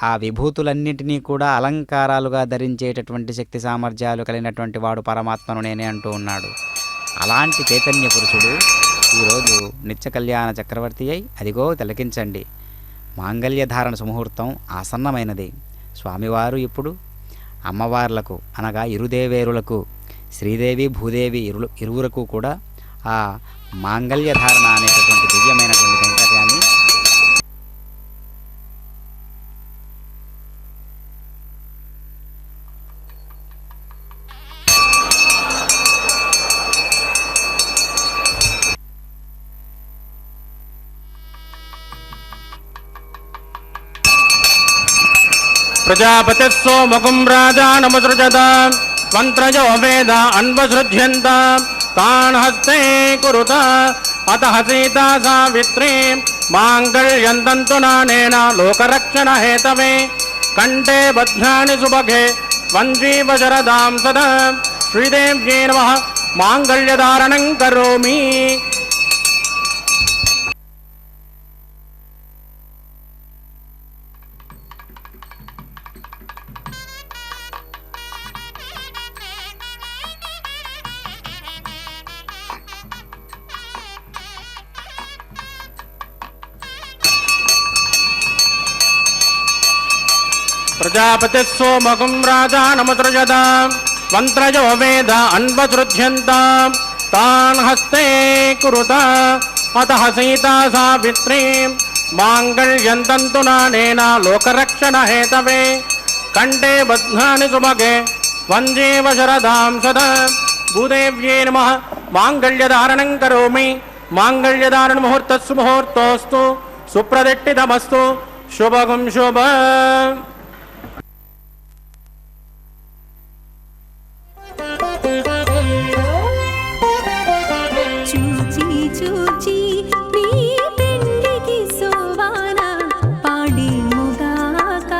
ఆ విభూతులన్నింటినీ కూడా అలంకారాలుగా ధరించేటటువంటి శక్తి సామర్థ్యాలు కలిగినటువంటి వాడు పరమాత్మను నేనే అంటూ ఉన్నాడు. అలాంటి చైతన్య పురుషుడు ఈరోజు నిత్య కళ్యాణ చక్రవర్తి అయి అదిగో తిలకించండి, మాంగళ్యధారణ సుముహూర్తం ఆసన్నమైనది. స్వామివారు ఇప్పుడు అమ్మవార్లకు అనగా ఇరుదేవేరులకు, శ్రీదేవి భూదేవి ఇరువురకు కూడా ఆ మాంగళ్యధారణ అనేటటువంటి దివ్యమైనటువంటి కైంకర్యాన్ని ప్రజాపతిः సోమకుం రాజానమసృజత మంత్రజో వేద అన్వసృజ్యంత తాన్ హస్తే కురుత అతః సీతా సావిత్రీ మాంగళ్యం తంతునానేన లోకరక్షణ హేతవే కంఠే బధ్నాని సుభగే వంజీవ శరదాం సదా శ్రీదేవ్యే నమః మాంగళ్యధారణం కరోమి. ప్రజాపతి సోమకం రాజానమసృజత మంత్రజో వేద అన్వసృజ్యంత తాన్ హస్తే కురుత అతః సీతా సావిత్రీ మాంగళ్యం తంతునానేన లోకరక్షణ హేతవే కంఠే బధ్నాని సుభగే వంజీవ శరదాం సదా భూదేవ్యే నమః మాంగళ్యధారణం కరోమి. మాంగళ్యధారణ ముహూర్తస్సు ముహూర్తోస్తు సుప్రదిష్టితమస్తు శుభగం శుభ. చూచి చూచి నీ పెండికి సోవాన పాడేముగాక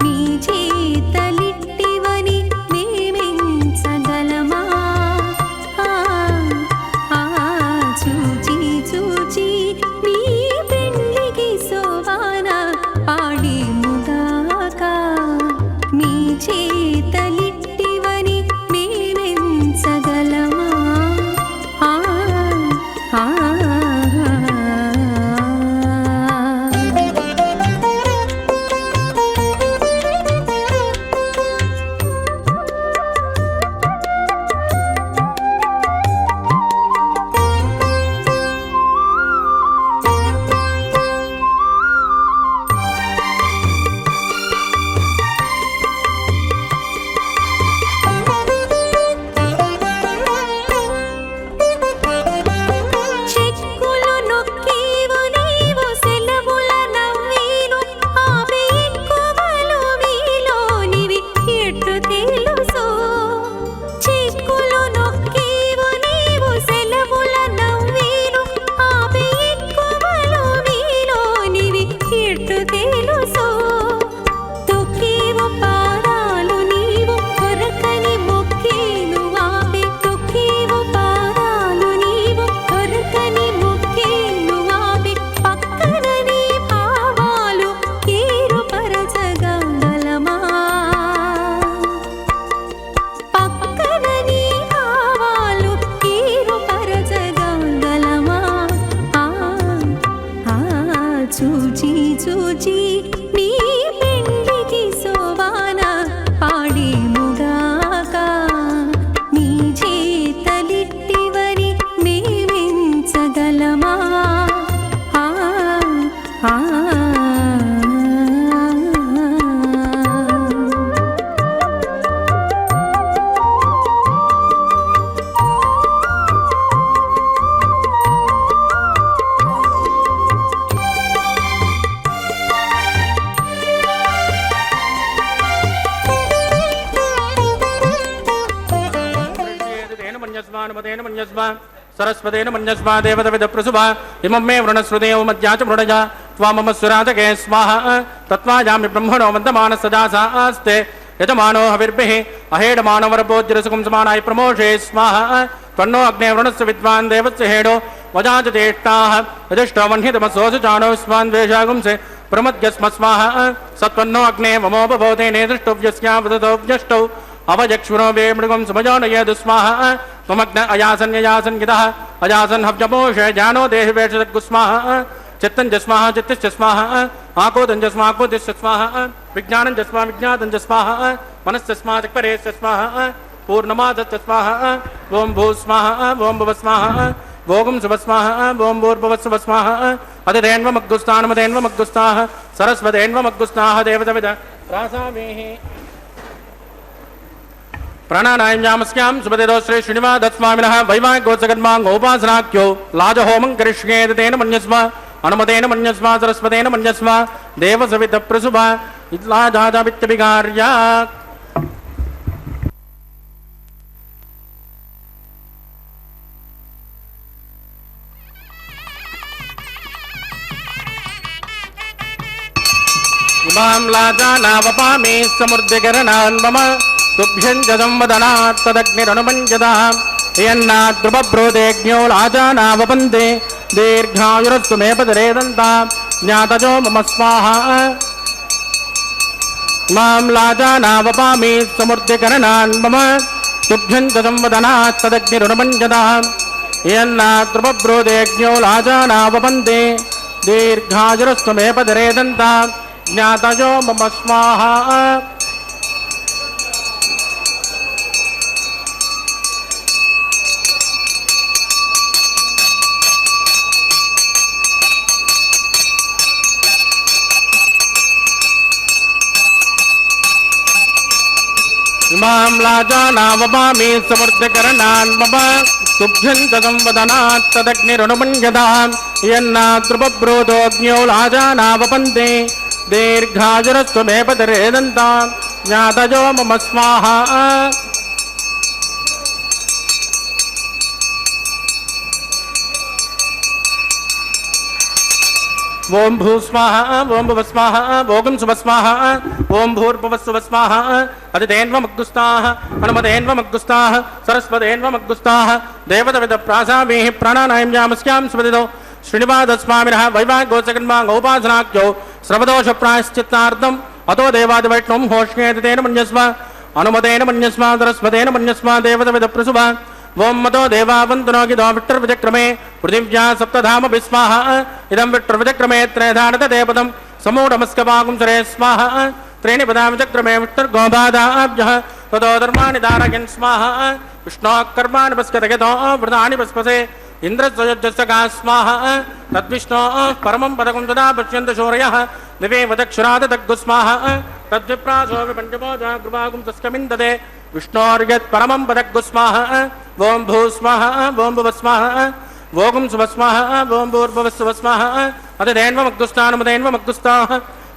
నీ చేతలిట్టివని మేమెంచగలమా. చూచి చూచి నీ పెండికి సోవాన పాడేముగాక నీ చేతలిట్టివని మేమెంచగలమా. చెక్కులు నొక్కేవు నీవు సెలవుల నవ్వేను ఆపే ఎక్కువలు మీలోనివి ఎట్టు తెలుసు. చెక్కులు నొక్కేవు నీవు సెలవుల నవ్వేను ఆపే ఎక్కువలు మీలోనివి ఎట్టు తెలుసు. తొక్కేవు పాదాలు నీవు కొరకని మొక్కేను ఆపే తొక్కేవు పాదాలు నీవు కొరకని మొక్కేను ఆపే పక్కన నీ భావాలు ఏరుపరచగలమా. పక్కన నీ భావాలు ఏరుపరచగలమా. చూచి చూచి నీ పెండికి సోవాన పాడేముగాక నీ చేతలిట్టివని మేమెంచగలమా. మదేన మన్యస్మ సరస్వతేన మన్యస్మ దేవతవిద ప్రసుభ ఇమం మే వృణశ్రుదేవ మధ్యా చ మృడజ త్వామమ సురాజకే స్వాహ తత్వాయామి బ్రహ్మణో వందమాన సదా సాస్తే యజమానో హవిర్భిః అహేడమానవరభోజ్యరసుకం సమానాయ ప్రమోషే స్వాహ త్వన్నో అగ్నే వృణస్య విద్వాన్ దేవస్య హేడో వజాచ జ్యేష్ఠాః యజిష్ఠవన్హితమసోऽసు చానో స్వాన్ ద్వేషాగుంసే ప్రమద్యస్మ స్వాహ సత్వన్నో అగ్నే మమోపభోతే నేదృష్టవ్యస్యావదతోవ్యష్టౌ అవజక్ష్మణో वे मृगं सुमजोनयेदु स्वाहा त्वमग्न अयासन्ययासन् गिदः अयासन् हव्यमोष जानो देहि वेषदग्गु स्वाहा चित्तं च स्वाहा चित्तिश्च स्वाहा आकोदं च स्वाकोदिश्च स्वाहा विज्ञानं च स्वा विज्ञातं च स्वाहा मनश्च स्वा चक्परेश्च स्वाहा पूर्णमादश्च स्वाहा ओं भू स्वाहा ओं भुव स्वाहा भोगं शुभ स्वाहा ओं भूर्भुवस्सुभ स्वाहा अतिथेन्वमग्गुस्तानमदेन्वमग्गुस्ताः सरस्वतेन्वमग्गुस्ताः देवतविद प्रासामेः प्राणानायम्यामस्यां सुपतिदो श्री श्रीनिवासस्वामिनः वैवाहिकोत्सगन्माङ्गोपासनाख्यो लाजहोमं करिष्येत तेन मन्यस्व अनुमतेन मन्यस्व सरस्वतेन मन्यस्व देवसवितप्रसुभा इत्लाजाजावित्यभिगार्या मां लाजानावपामि समृद्धिकरणान् मम तुभ्यं च संवदनात् तदग्निरनुमञ्जतां यन्नाद्रुपब्रोदेज्ञो लाजानावपन्ते दीर्घायुरस्तु मे पदरेदन्तां ज्ञातजो मम स्वाहा मां लाजानावपामि समृद्धिकरणान् मम तुभ्यं च संवदनात् तदग्निरनुमञ्जतां यन्नाद्रुपब्रोदेज्ञो लाजानावपन्ते दीर्घायुरस्तु मे पदरेदन्तां ज्ञातजो मम स्वाहा इमां लाजानावपामि समृद्धिकरणान् मम तुभ्यं च संवदनात् तदग्निरनुमञ्जतां यन्नाद्रुपब्रोदोऽग्न्यो लाजानावपन्ते दीर्घायुरस्तु मे पदरेदन्तां ज्ञातजो मम स्वाहा ओम भूस्वाहा ओम भुवस्वाहा ओम सुवस्वाहा ओम भूर्भुवस्सुवस्वाहा अदितेन्वमग्गुस्ताः अनुमतेन्वमग्गुस्ताः सरस्वतेन्वमग्गुस्ताः देवतविदप्रासाभिः प्राणानायं यामस्यां सुपदितो श्रीनिवासस्वामिनः वैवाहिकोचकन्माङ्गोपासनाख्यो श्रवदोषप्रायश्चित्तार्थम् अतो देवादिवैष्णवं होष्येत तेन मन्यस्व अनुमतेन मन्यस्व सरस्वतेन मन्यस्व देवतविदप्रसुभ ओम मतो देवावन्तनो गिदो विट्टर्विचक्रमे पृथिव्या सप्तधाम विस्वाहा इदं विट्टर्विचक्रमे त्रयधानत देवतं समूढमस्कपाकुं सरे स्वाहा त्रीणि पदाविचक्रमे विट्टर्गोबाधाभ्यः ततो धर्माणि धारयन् स्वाहा विष्णोः कर्माणि पस्कतगतो वृतानि पस्पसे इन्द्रस्वयज्जस्सका स्वाहा तद्विष्णोः परमं पदकं तदा पश्यन्त शौर्यः दिवे वदक्षराद तद्गुस्वाहा तद्विप्रासो विपञ्चमोजा कृपाकुं तस्कमिन्दते विष्णोर्यत् परमं पदग्गुस्वाहा ओम भूस्वाहा ओम भुवस्वाहा ओम सुवस्वाहा ओम भूर्भुवस्सुवस्वाहा अदितेन्वमग्गुस्तानुमतेन्वमग्गुस्ताः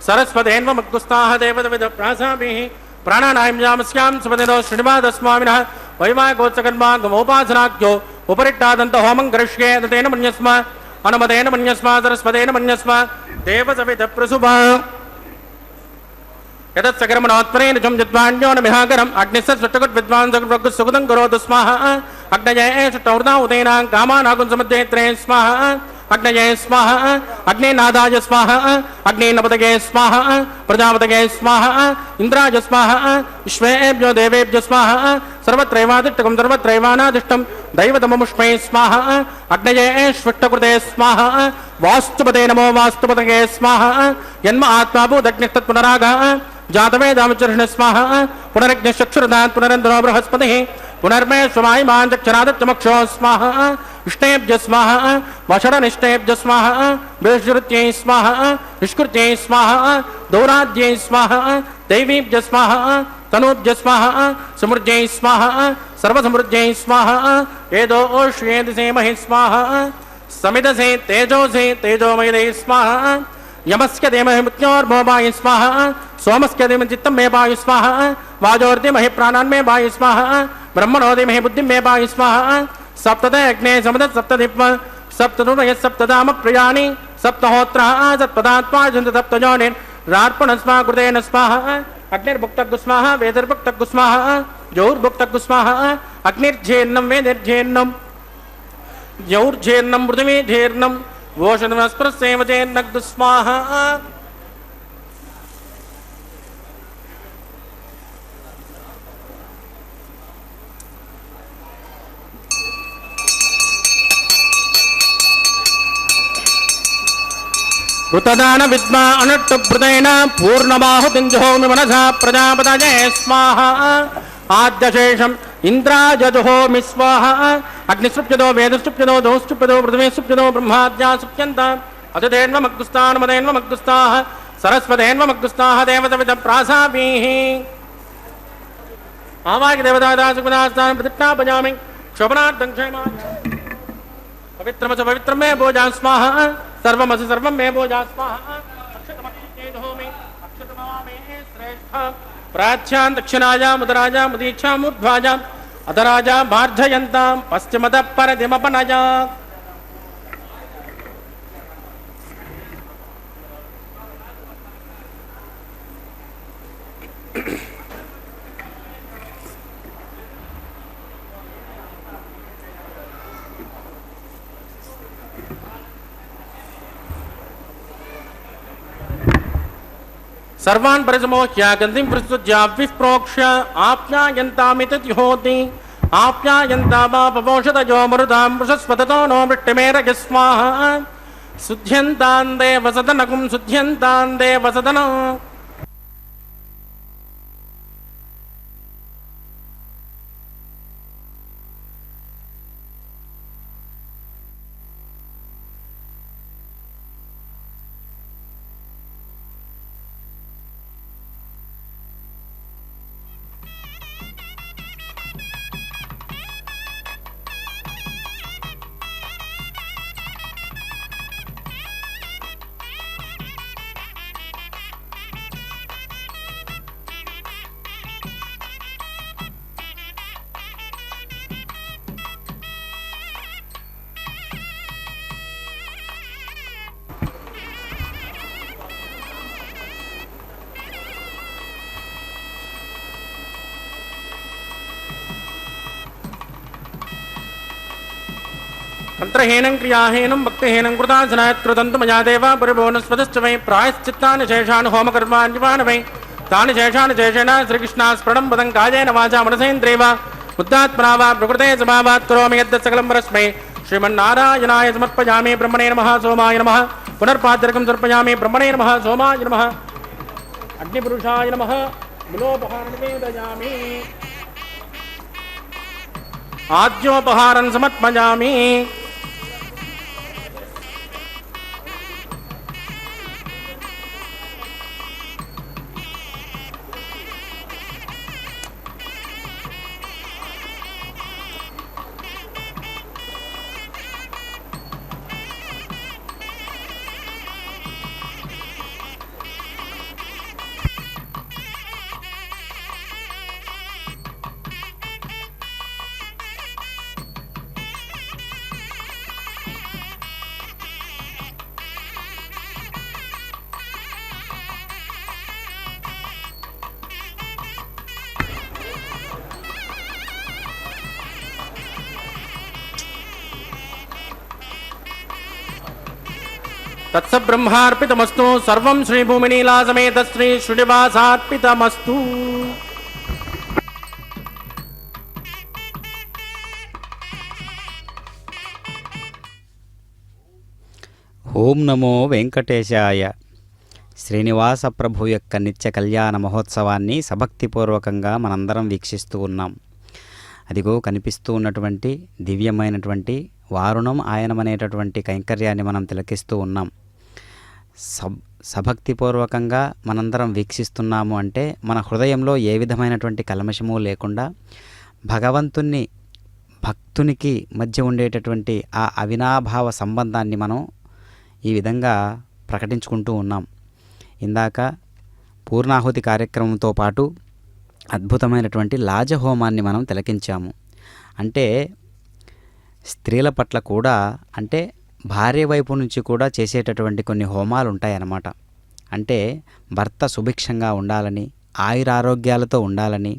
सरस्वतेन्वमग्गुस्ताः देवतविदप्रासाभिः प्राणानायं यामस्यां सुपदितो श्रीनिवासस्वामिनः वैवाहिकोत्सकन्माङ्गमोपासनाख्यो उपरिट्टादन्त होमं करिष्ये तेन मन्यस्व अनुमतेन मन्यस्व सरस्वतेन मन्यस्व देवतविदप्रसुभ यदत्सकर्मणोत्परेण चं जिद्वान्यो न मिहाकरम् अग्निस्सुष्टकुट् विद्वान् सुकृतं करोतु स्वाहा अग्नये षट्टौर्धा उतेनां कामानाकुं समुद्रेत्रे स्वाहा अग्नये स्वाहा अग्नेनादाय स्वाहा अग्नेनपतये स्वाहा प्रजापतये स्वाहा इन्द्राय स्वाहा विश्वेभ्यो देवेभ्यो स्वाहा सर्वत्रैवादिष्टकं सर्वत्रैवानादिष्टं दैवतममुष्मै स्वाहा अग्नये षट्टकृते स्वाहा वास्तुपते नमो वास्तुपतये स्वाहा यन्म आत्माभूदग्निस्तत्पुनरागः जातवेदामचर्षण स्वाहा पुनरग्निश्चक्षुरदात् पुनरन्द्रो बृहस्पतिः पुनर्मे स्वमायिमान् चक्षरादत्यमक्षो स्वाहा इष्टेभ्य स्वाहा वषडनिष्टेभ्य स्वाहा बृहस्पत्यै स्वाहा निष्कृत्यै स्वाहा दौराद्यै स्वाहा दैवीभ्य स्वाहा तनूभ्य स्वाहा समृद्ध्यै स्वाहा सर्वसमृद्ध्यै स्वाहा एदो ओष्येदिसे महि स्वाहा समिदसे तेजोसे तेजोमयदे स्वाहा यमस्य देमहि मृत्योर्भोवाय स्वाहा सोमस्य देमहि चित्तं मे वायु स्वाहा वाजोर्दिमहि प्राणान् मे वायु स्वाहा ब्रह्मणो देमहि बुद्धिं मे वायु स्वाहा सप्तदे अग्ने समदत् सप्तदिप्व सप्तदुर्वय सप्तदाम प्रियाणि सप्तहोत्रः सप्तदात्मा जन्त सप्तजोनिर् रार्पणस्वा कृतेन स्वाहा अग्निर्भुक्तगुस्वाहा वेदर्भुक्तगुस्वाहा जौर्भुक्तगुस्वाहा अग्निर्झेन्नं वेदिर्झेन्नं जौर्झेन्नं पृथिवीझेर्नं वोषणमस्पृशेव चेन्नग्धुस्वाहा ऋतदान विद्मा अनट्टभृतेन पूर्णबाहुतिञ्जहोमि मनसा प्रजापतये स्वाहा आद्यशेषम् इन्द्राजजुहोमि स्वाहा अग्निसृप्यतो वेदसृप्यतो दोस्तृप्यतो पृथिवीसृप्यतो ब्रह्माद्या सृप्यन्ताम् अतिथेन्वमग्गुस्तानुमतेन्वमग्गुस्ताः सरस्वतेन्वमग्गुस्ताः देवतविदप्रासाभिः आवाहि देवतादासुपदास्तान् प्रतिष्ठापयामि क्षोभनार्थं क्षेमाय पवित्रमसु पवित्रं मे भोजा स्वाहा सर्वमसु सर्वं मे भोजा स्वाहा अक्षतमक्षितेजहोमि अक्षतमवामे श्रेष्ठ प्राच्यां दक्षिणायां उदराजां उदीक्षां ऊर्ध्वाजां अधराजां मार्जयन्तां पश्चिमतः परदिमपनजा सर्वान् परिसमोह्य गन्धिं प्रस्तुत्य विप्रोक्ष्य आप्यायन्तामितद्युहोति आप्यायन्तामापपोषतयो मरुतां वृषस्पततो नो वृष्टिमेरग स्वाहा शुध्यन्तान् देवसदनकुं शुध्यन्तान् देवसदनम् तन्त्रहीनं क्रियाहीनं भक्तिहीनं कृतासनात्कृतन्तु मया देव परिभुवनस्पदश्च वै प्रायश्चित्तानि शेषान् होमकर्माण्यवान् वै तानि शेषान् शेषेण श्रीकृष्णास्मरणं पदं कायेन वाचा मनसेन्द्रियैव बुद्धात्मना वा प्रकृते स्वभावात् करोमि यद्यत् सकलं परस्मै श्रीमन्नारायणाय समर्पयामि ब्रह्मणे नमः सोमाय नमः पुनर्पाद्यर्कं समर्पयामि ब्रह्मणे नमः सोमाय नमः अग्निपुरुषाय नमः मूलोपहारं निवेदयामि आद्योपहारं समर्पयामि तत्सब्रह्मार्पितमस्तु सर्वं श्रीभूमिनीलासमेत श्री श्रीनिवासार्पितमस्तु। ఓం నమో వెంకటేశాయ. శ్రీనివాస ప్రభు యొక్క నిత్య కళ్యాణ మహోత్సవాన్ని సభక్తిపూర్వకంగా మనందరం వీక్షిస్తూ ఉన్నాం. అదిగో కనిపిస్తూ ఉన్నటువంటి దివ్యమైనటువంటి వారుణం ఆయనమనేటటువంటి కైంకర్యాన్ని మనం తిలకిస్తూ ఉన్నాం. సభక్తిపూర్వకంగా మనందరం వీక్షిస్తున్నాము అంటే మన హృదయంలో ఏ విధమైనటువంటి కల్మషము లేకుండా భగవంతుని భక్తునికి మధ్య ఉండేటటువంటి ఆ అవినాభావ సంబంధాన్ని మనం ఈ విధంగా ప్రకటించుకుంటూ ఉన్నాం. ఇందాక పూర్ణాహుతి కార్యక్రమంతో పాటు అద్భుతమైనటువంటి లాజహోమాన్ని మనం తిలకించాము. అంటే స్త్రీల పట్ల కూడా, అంటే భార్య వైపు నుంచి కూడా చేసేటటువంటి కొన్ని హోమాలు ఉంటాయన్నమాట. అంటే భర్త సుభిక్షంగా ఉండాలని, ఆయురారోగ్యాలతో ఉండాలని,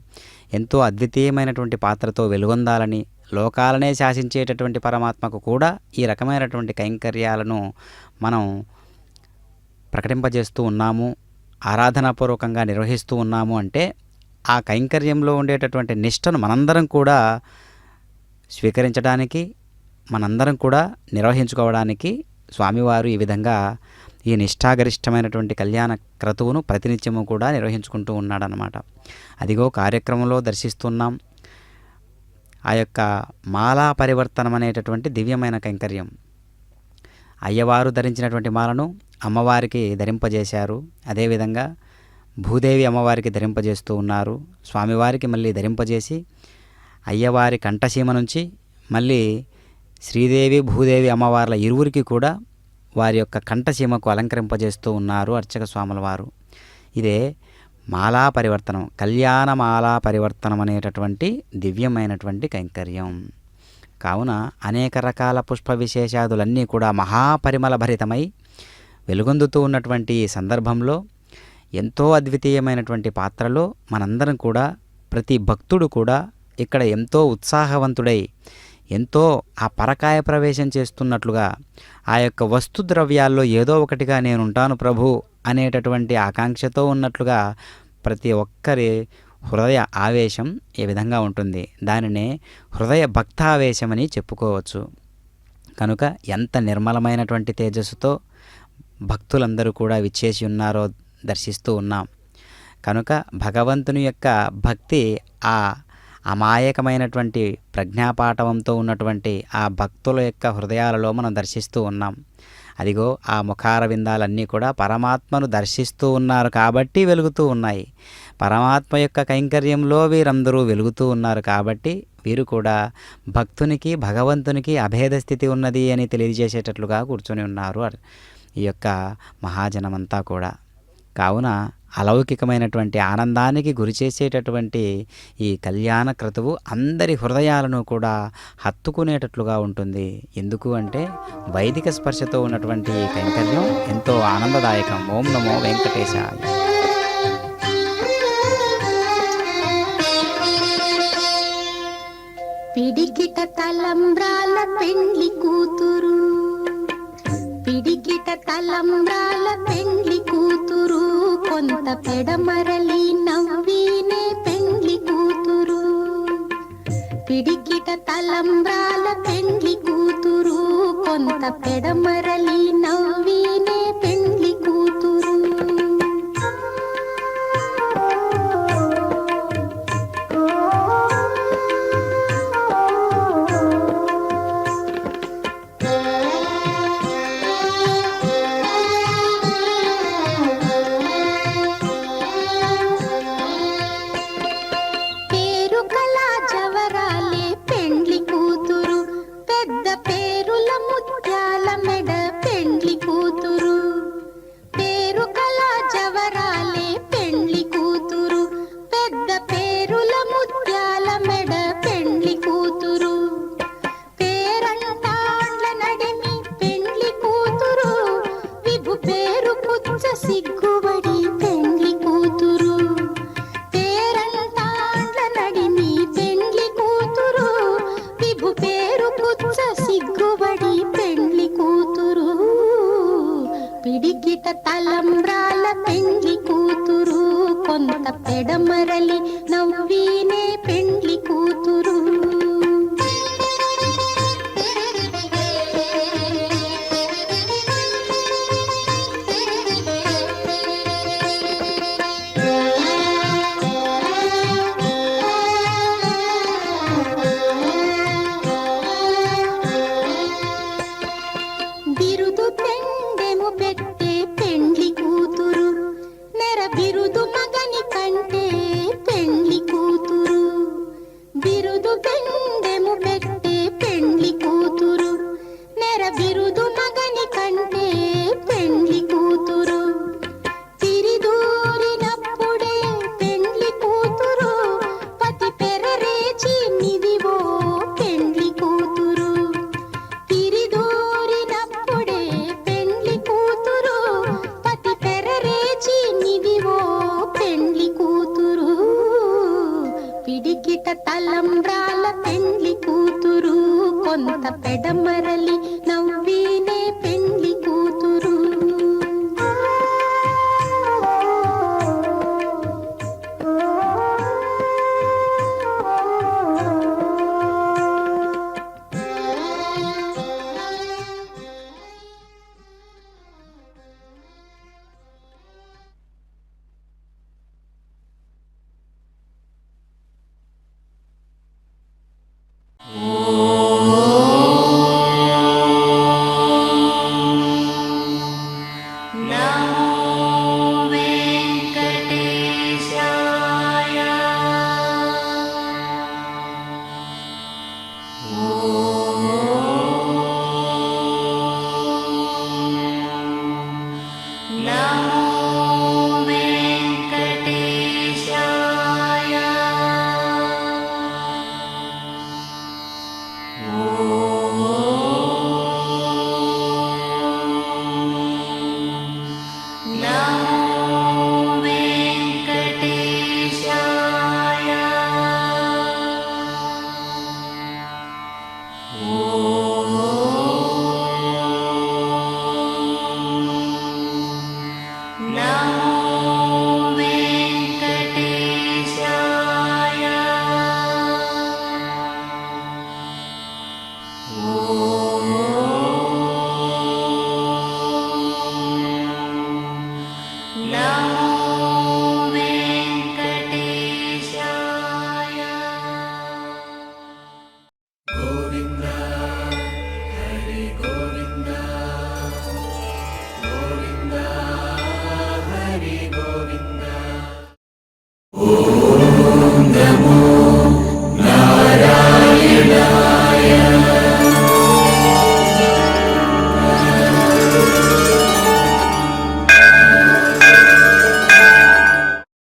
ఎంతో అద్వితీయమైనటువంటి పాత్రతో వెలుగొందాలని, లోకాలనే శాసించేటటువంటి పరమాత్మకు కూడా ఈ రకమైనటువంటి కైంకర్యాలను మనం ప్రకటింపజేస్తూ ఉన్నాము, ఆరాధనాపూర్వకంగా నిర్వహిస్తూ ఉన్నాము. అంటే ఆ కైంకర్యంలో ఉండేటటువంటి నిష్టను మనందరం కూడా స్వీకరించడానికి, మనందరం కూడా నిర్వహించుకోవడానికి స్వామివారు ఈ విధంగా ఈ నిష్ఠాగరిష్టమైనటువంటి కళ్యాణ క్రతువును ప్రతినిత్యము కూడా నిర్వహించుకుంటూ ఉన్నాడనమాట. అదిగో కార్యక్రమంలో దర్శిస్తున్నాం ఆ యొక్క మాలా పరివర్తనం అనేటటువంటి దివ్యమైన కైంకర్యం. అయ్యవారు ధరించినటువంటి మాలను అమ్మవారికి ధరింపజేశారు. అదేవిధంగా భూదేవి అమ్మవారికి ధరింపజేస్తూ ఉన్నారు. స్వామివారికి మళ్ళీ ధరింపజేసి అయ్యవారి కంఠసీమ నుంచి మళ్ళీ శ్రీదేవి భూదేవి అమ్మవార్ల ఇరువురికి కూడా వారి యొక్క కంఠసీమకు అలంకరింపజేస్తూ ఉన్నారు అర్చక స్వాముల వారు. ఇదే మాలా పరివర్తనం, కళ్యాణ మాలా పరివర్తనం అనేటటువంటి దివ్యమైనటువంటి కైంకర్యం. కావున అనేక రకాల పుష్ప విశేషాదులన్నీ కూడా మహాపరిమళ భరితమై వెలుగొందుతూ ఉన్నటువంటి ఈ సందర్భంలో ఎంతో అద్వితీయమైనటువంటి పాత్రలో మనందరం కూడా, ప్రతి భక్తుడు కూడా ఇక్కడ ఎంతో ఉత్సాహవంతుడై ఎంతో ఆ పరకాయ ప్రవేశం చేస్తున్నట్లుగా ఆ యొక్క వస్తు ద్రవ్యాల్లో ఏదో ఒకటిగా నేనుంటాను ప్రభు అనేటటువంటి ఆకాంక్షతో ఉన్నట్లుగా ప్రతి ఒక్కరి హృదయ ఆవేశం ఏ విధంగా ఉంటుంది. దానినే హృదయ భక్తావేశమని చెప్పుకోవచ్చు. కనుక ఎంత నిర్మలమైనటువంటి తేజస్సుతో భక్తులందరూ కూడా విచ్చేసి ఉన్నారో దర్శిస్తూ ఉన్నాం. కనుక భగవంతుని యొక్క భక్తి ఆ అమాయకమైనటువంటి ప్రజ్ఞాపాఠవంతో ఉన్నటువంటి ఆ భక్తుల యొక్క హృదయాలలో మనం దర్శిస్తూ ఉన్నాం. అదిగో ఆ ముఖార విందాలన్నీ కూడా పరమాత్మను దర్శిస్తూ ఉన్నారు కాబట్టి వెలుగుతూ ఉన్నాయి. పరమాత్మ యొక్క కైంకర్యంలో వీరందరూ వెలుగుతూ ఉన్నారు కాబట్టి వీరు కూడా భక్తునికి భగవంతునికి అభేద స్థితి ఉన్నది అని తెలియజేసేటట్లుగా కూర్చొని ఉన్నారు ఈ యొక్క మహాజనమంతా కూడా. కావున అలౌకికమైనటువంటి ఆనందానికి గురి చేసేటటువంటి ఈ కళ్యాణ క్రతువు అందరి హృదయాలను కూడా హత్తుకునేటట్లుగా ఉంటుంది. ఎందుకు అంటే వైదిక స్పర్శతో ఉన్నటువంటి ఈ కైంకర్యం ఎంతో ఆనందదాయకం. ఓం నమో వెంకటేశాయ. పిడికిట తలంబ్రాల పెండ్లి కూతురు, పిడికిట తలంబ్రాల పెండ్లి కూతురు, కొంత పెడమరలి నవ్వీనే పెండ్లి కూతురు. పిడికిట తలంబ్రాల పెండ్లి కూతురు, కొంత పెడమరలి నవ్వీనే పెండ్లి కూతురు. సిగ్గుబడి పెండ్లి కూతురు, పేరంటాండ్ల నడిమి పెండ్లి కూతురు, విభు పేరు పుచ్చ సిగ్గుబడి పెండ్లి కూతురు. పిడికిట తలంబ్రాల పెండ్లి కూతురు, కొంత పెడమరలి నవ్వీనే పెండ్లి కూతురు. బిరుదు పెండెము పెట్టే పెండ్లి కూతురు, నెర బిరుదు మగని కంటే పెండ్లి కూతురు. బిరుదు పెండెము పెట్టే పెండ్లి కూతురు, నెర బిరుదు మగని కంటే పెండ్లి కూతురు. తిరిదూరినప్పుడే పెండ్లి కూతురు, పతి పెరరేచి నిదివో పెండ్లి కూతురు. తిరిదూరినప్పుడే పెండ్లి కూతురు, పతి పెరరేచి నిదివో పెండ్లి కూతురు. పిడికిట తలంబ్రాల పెండ్లి కూతురు, కొంత పెడమరలి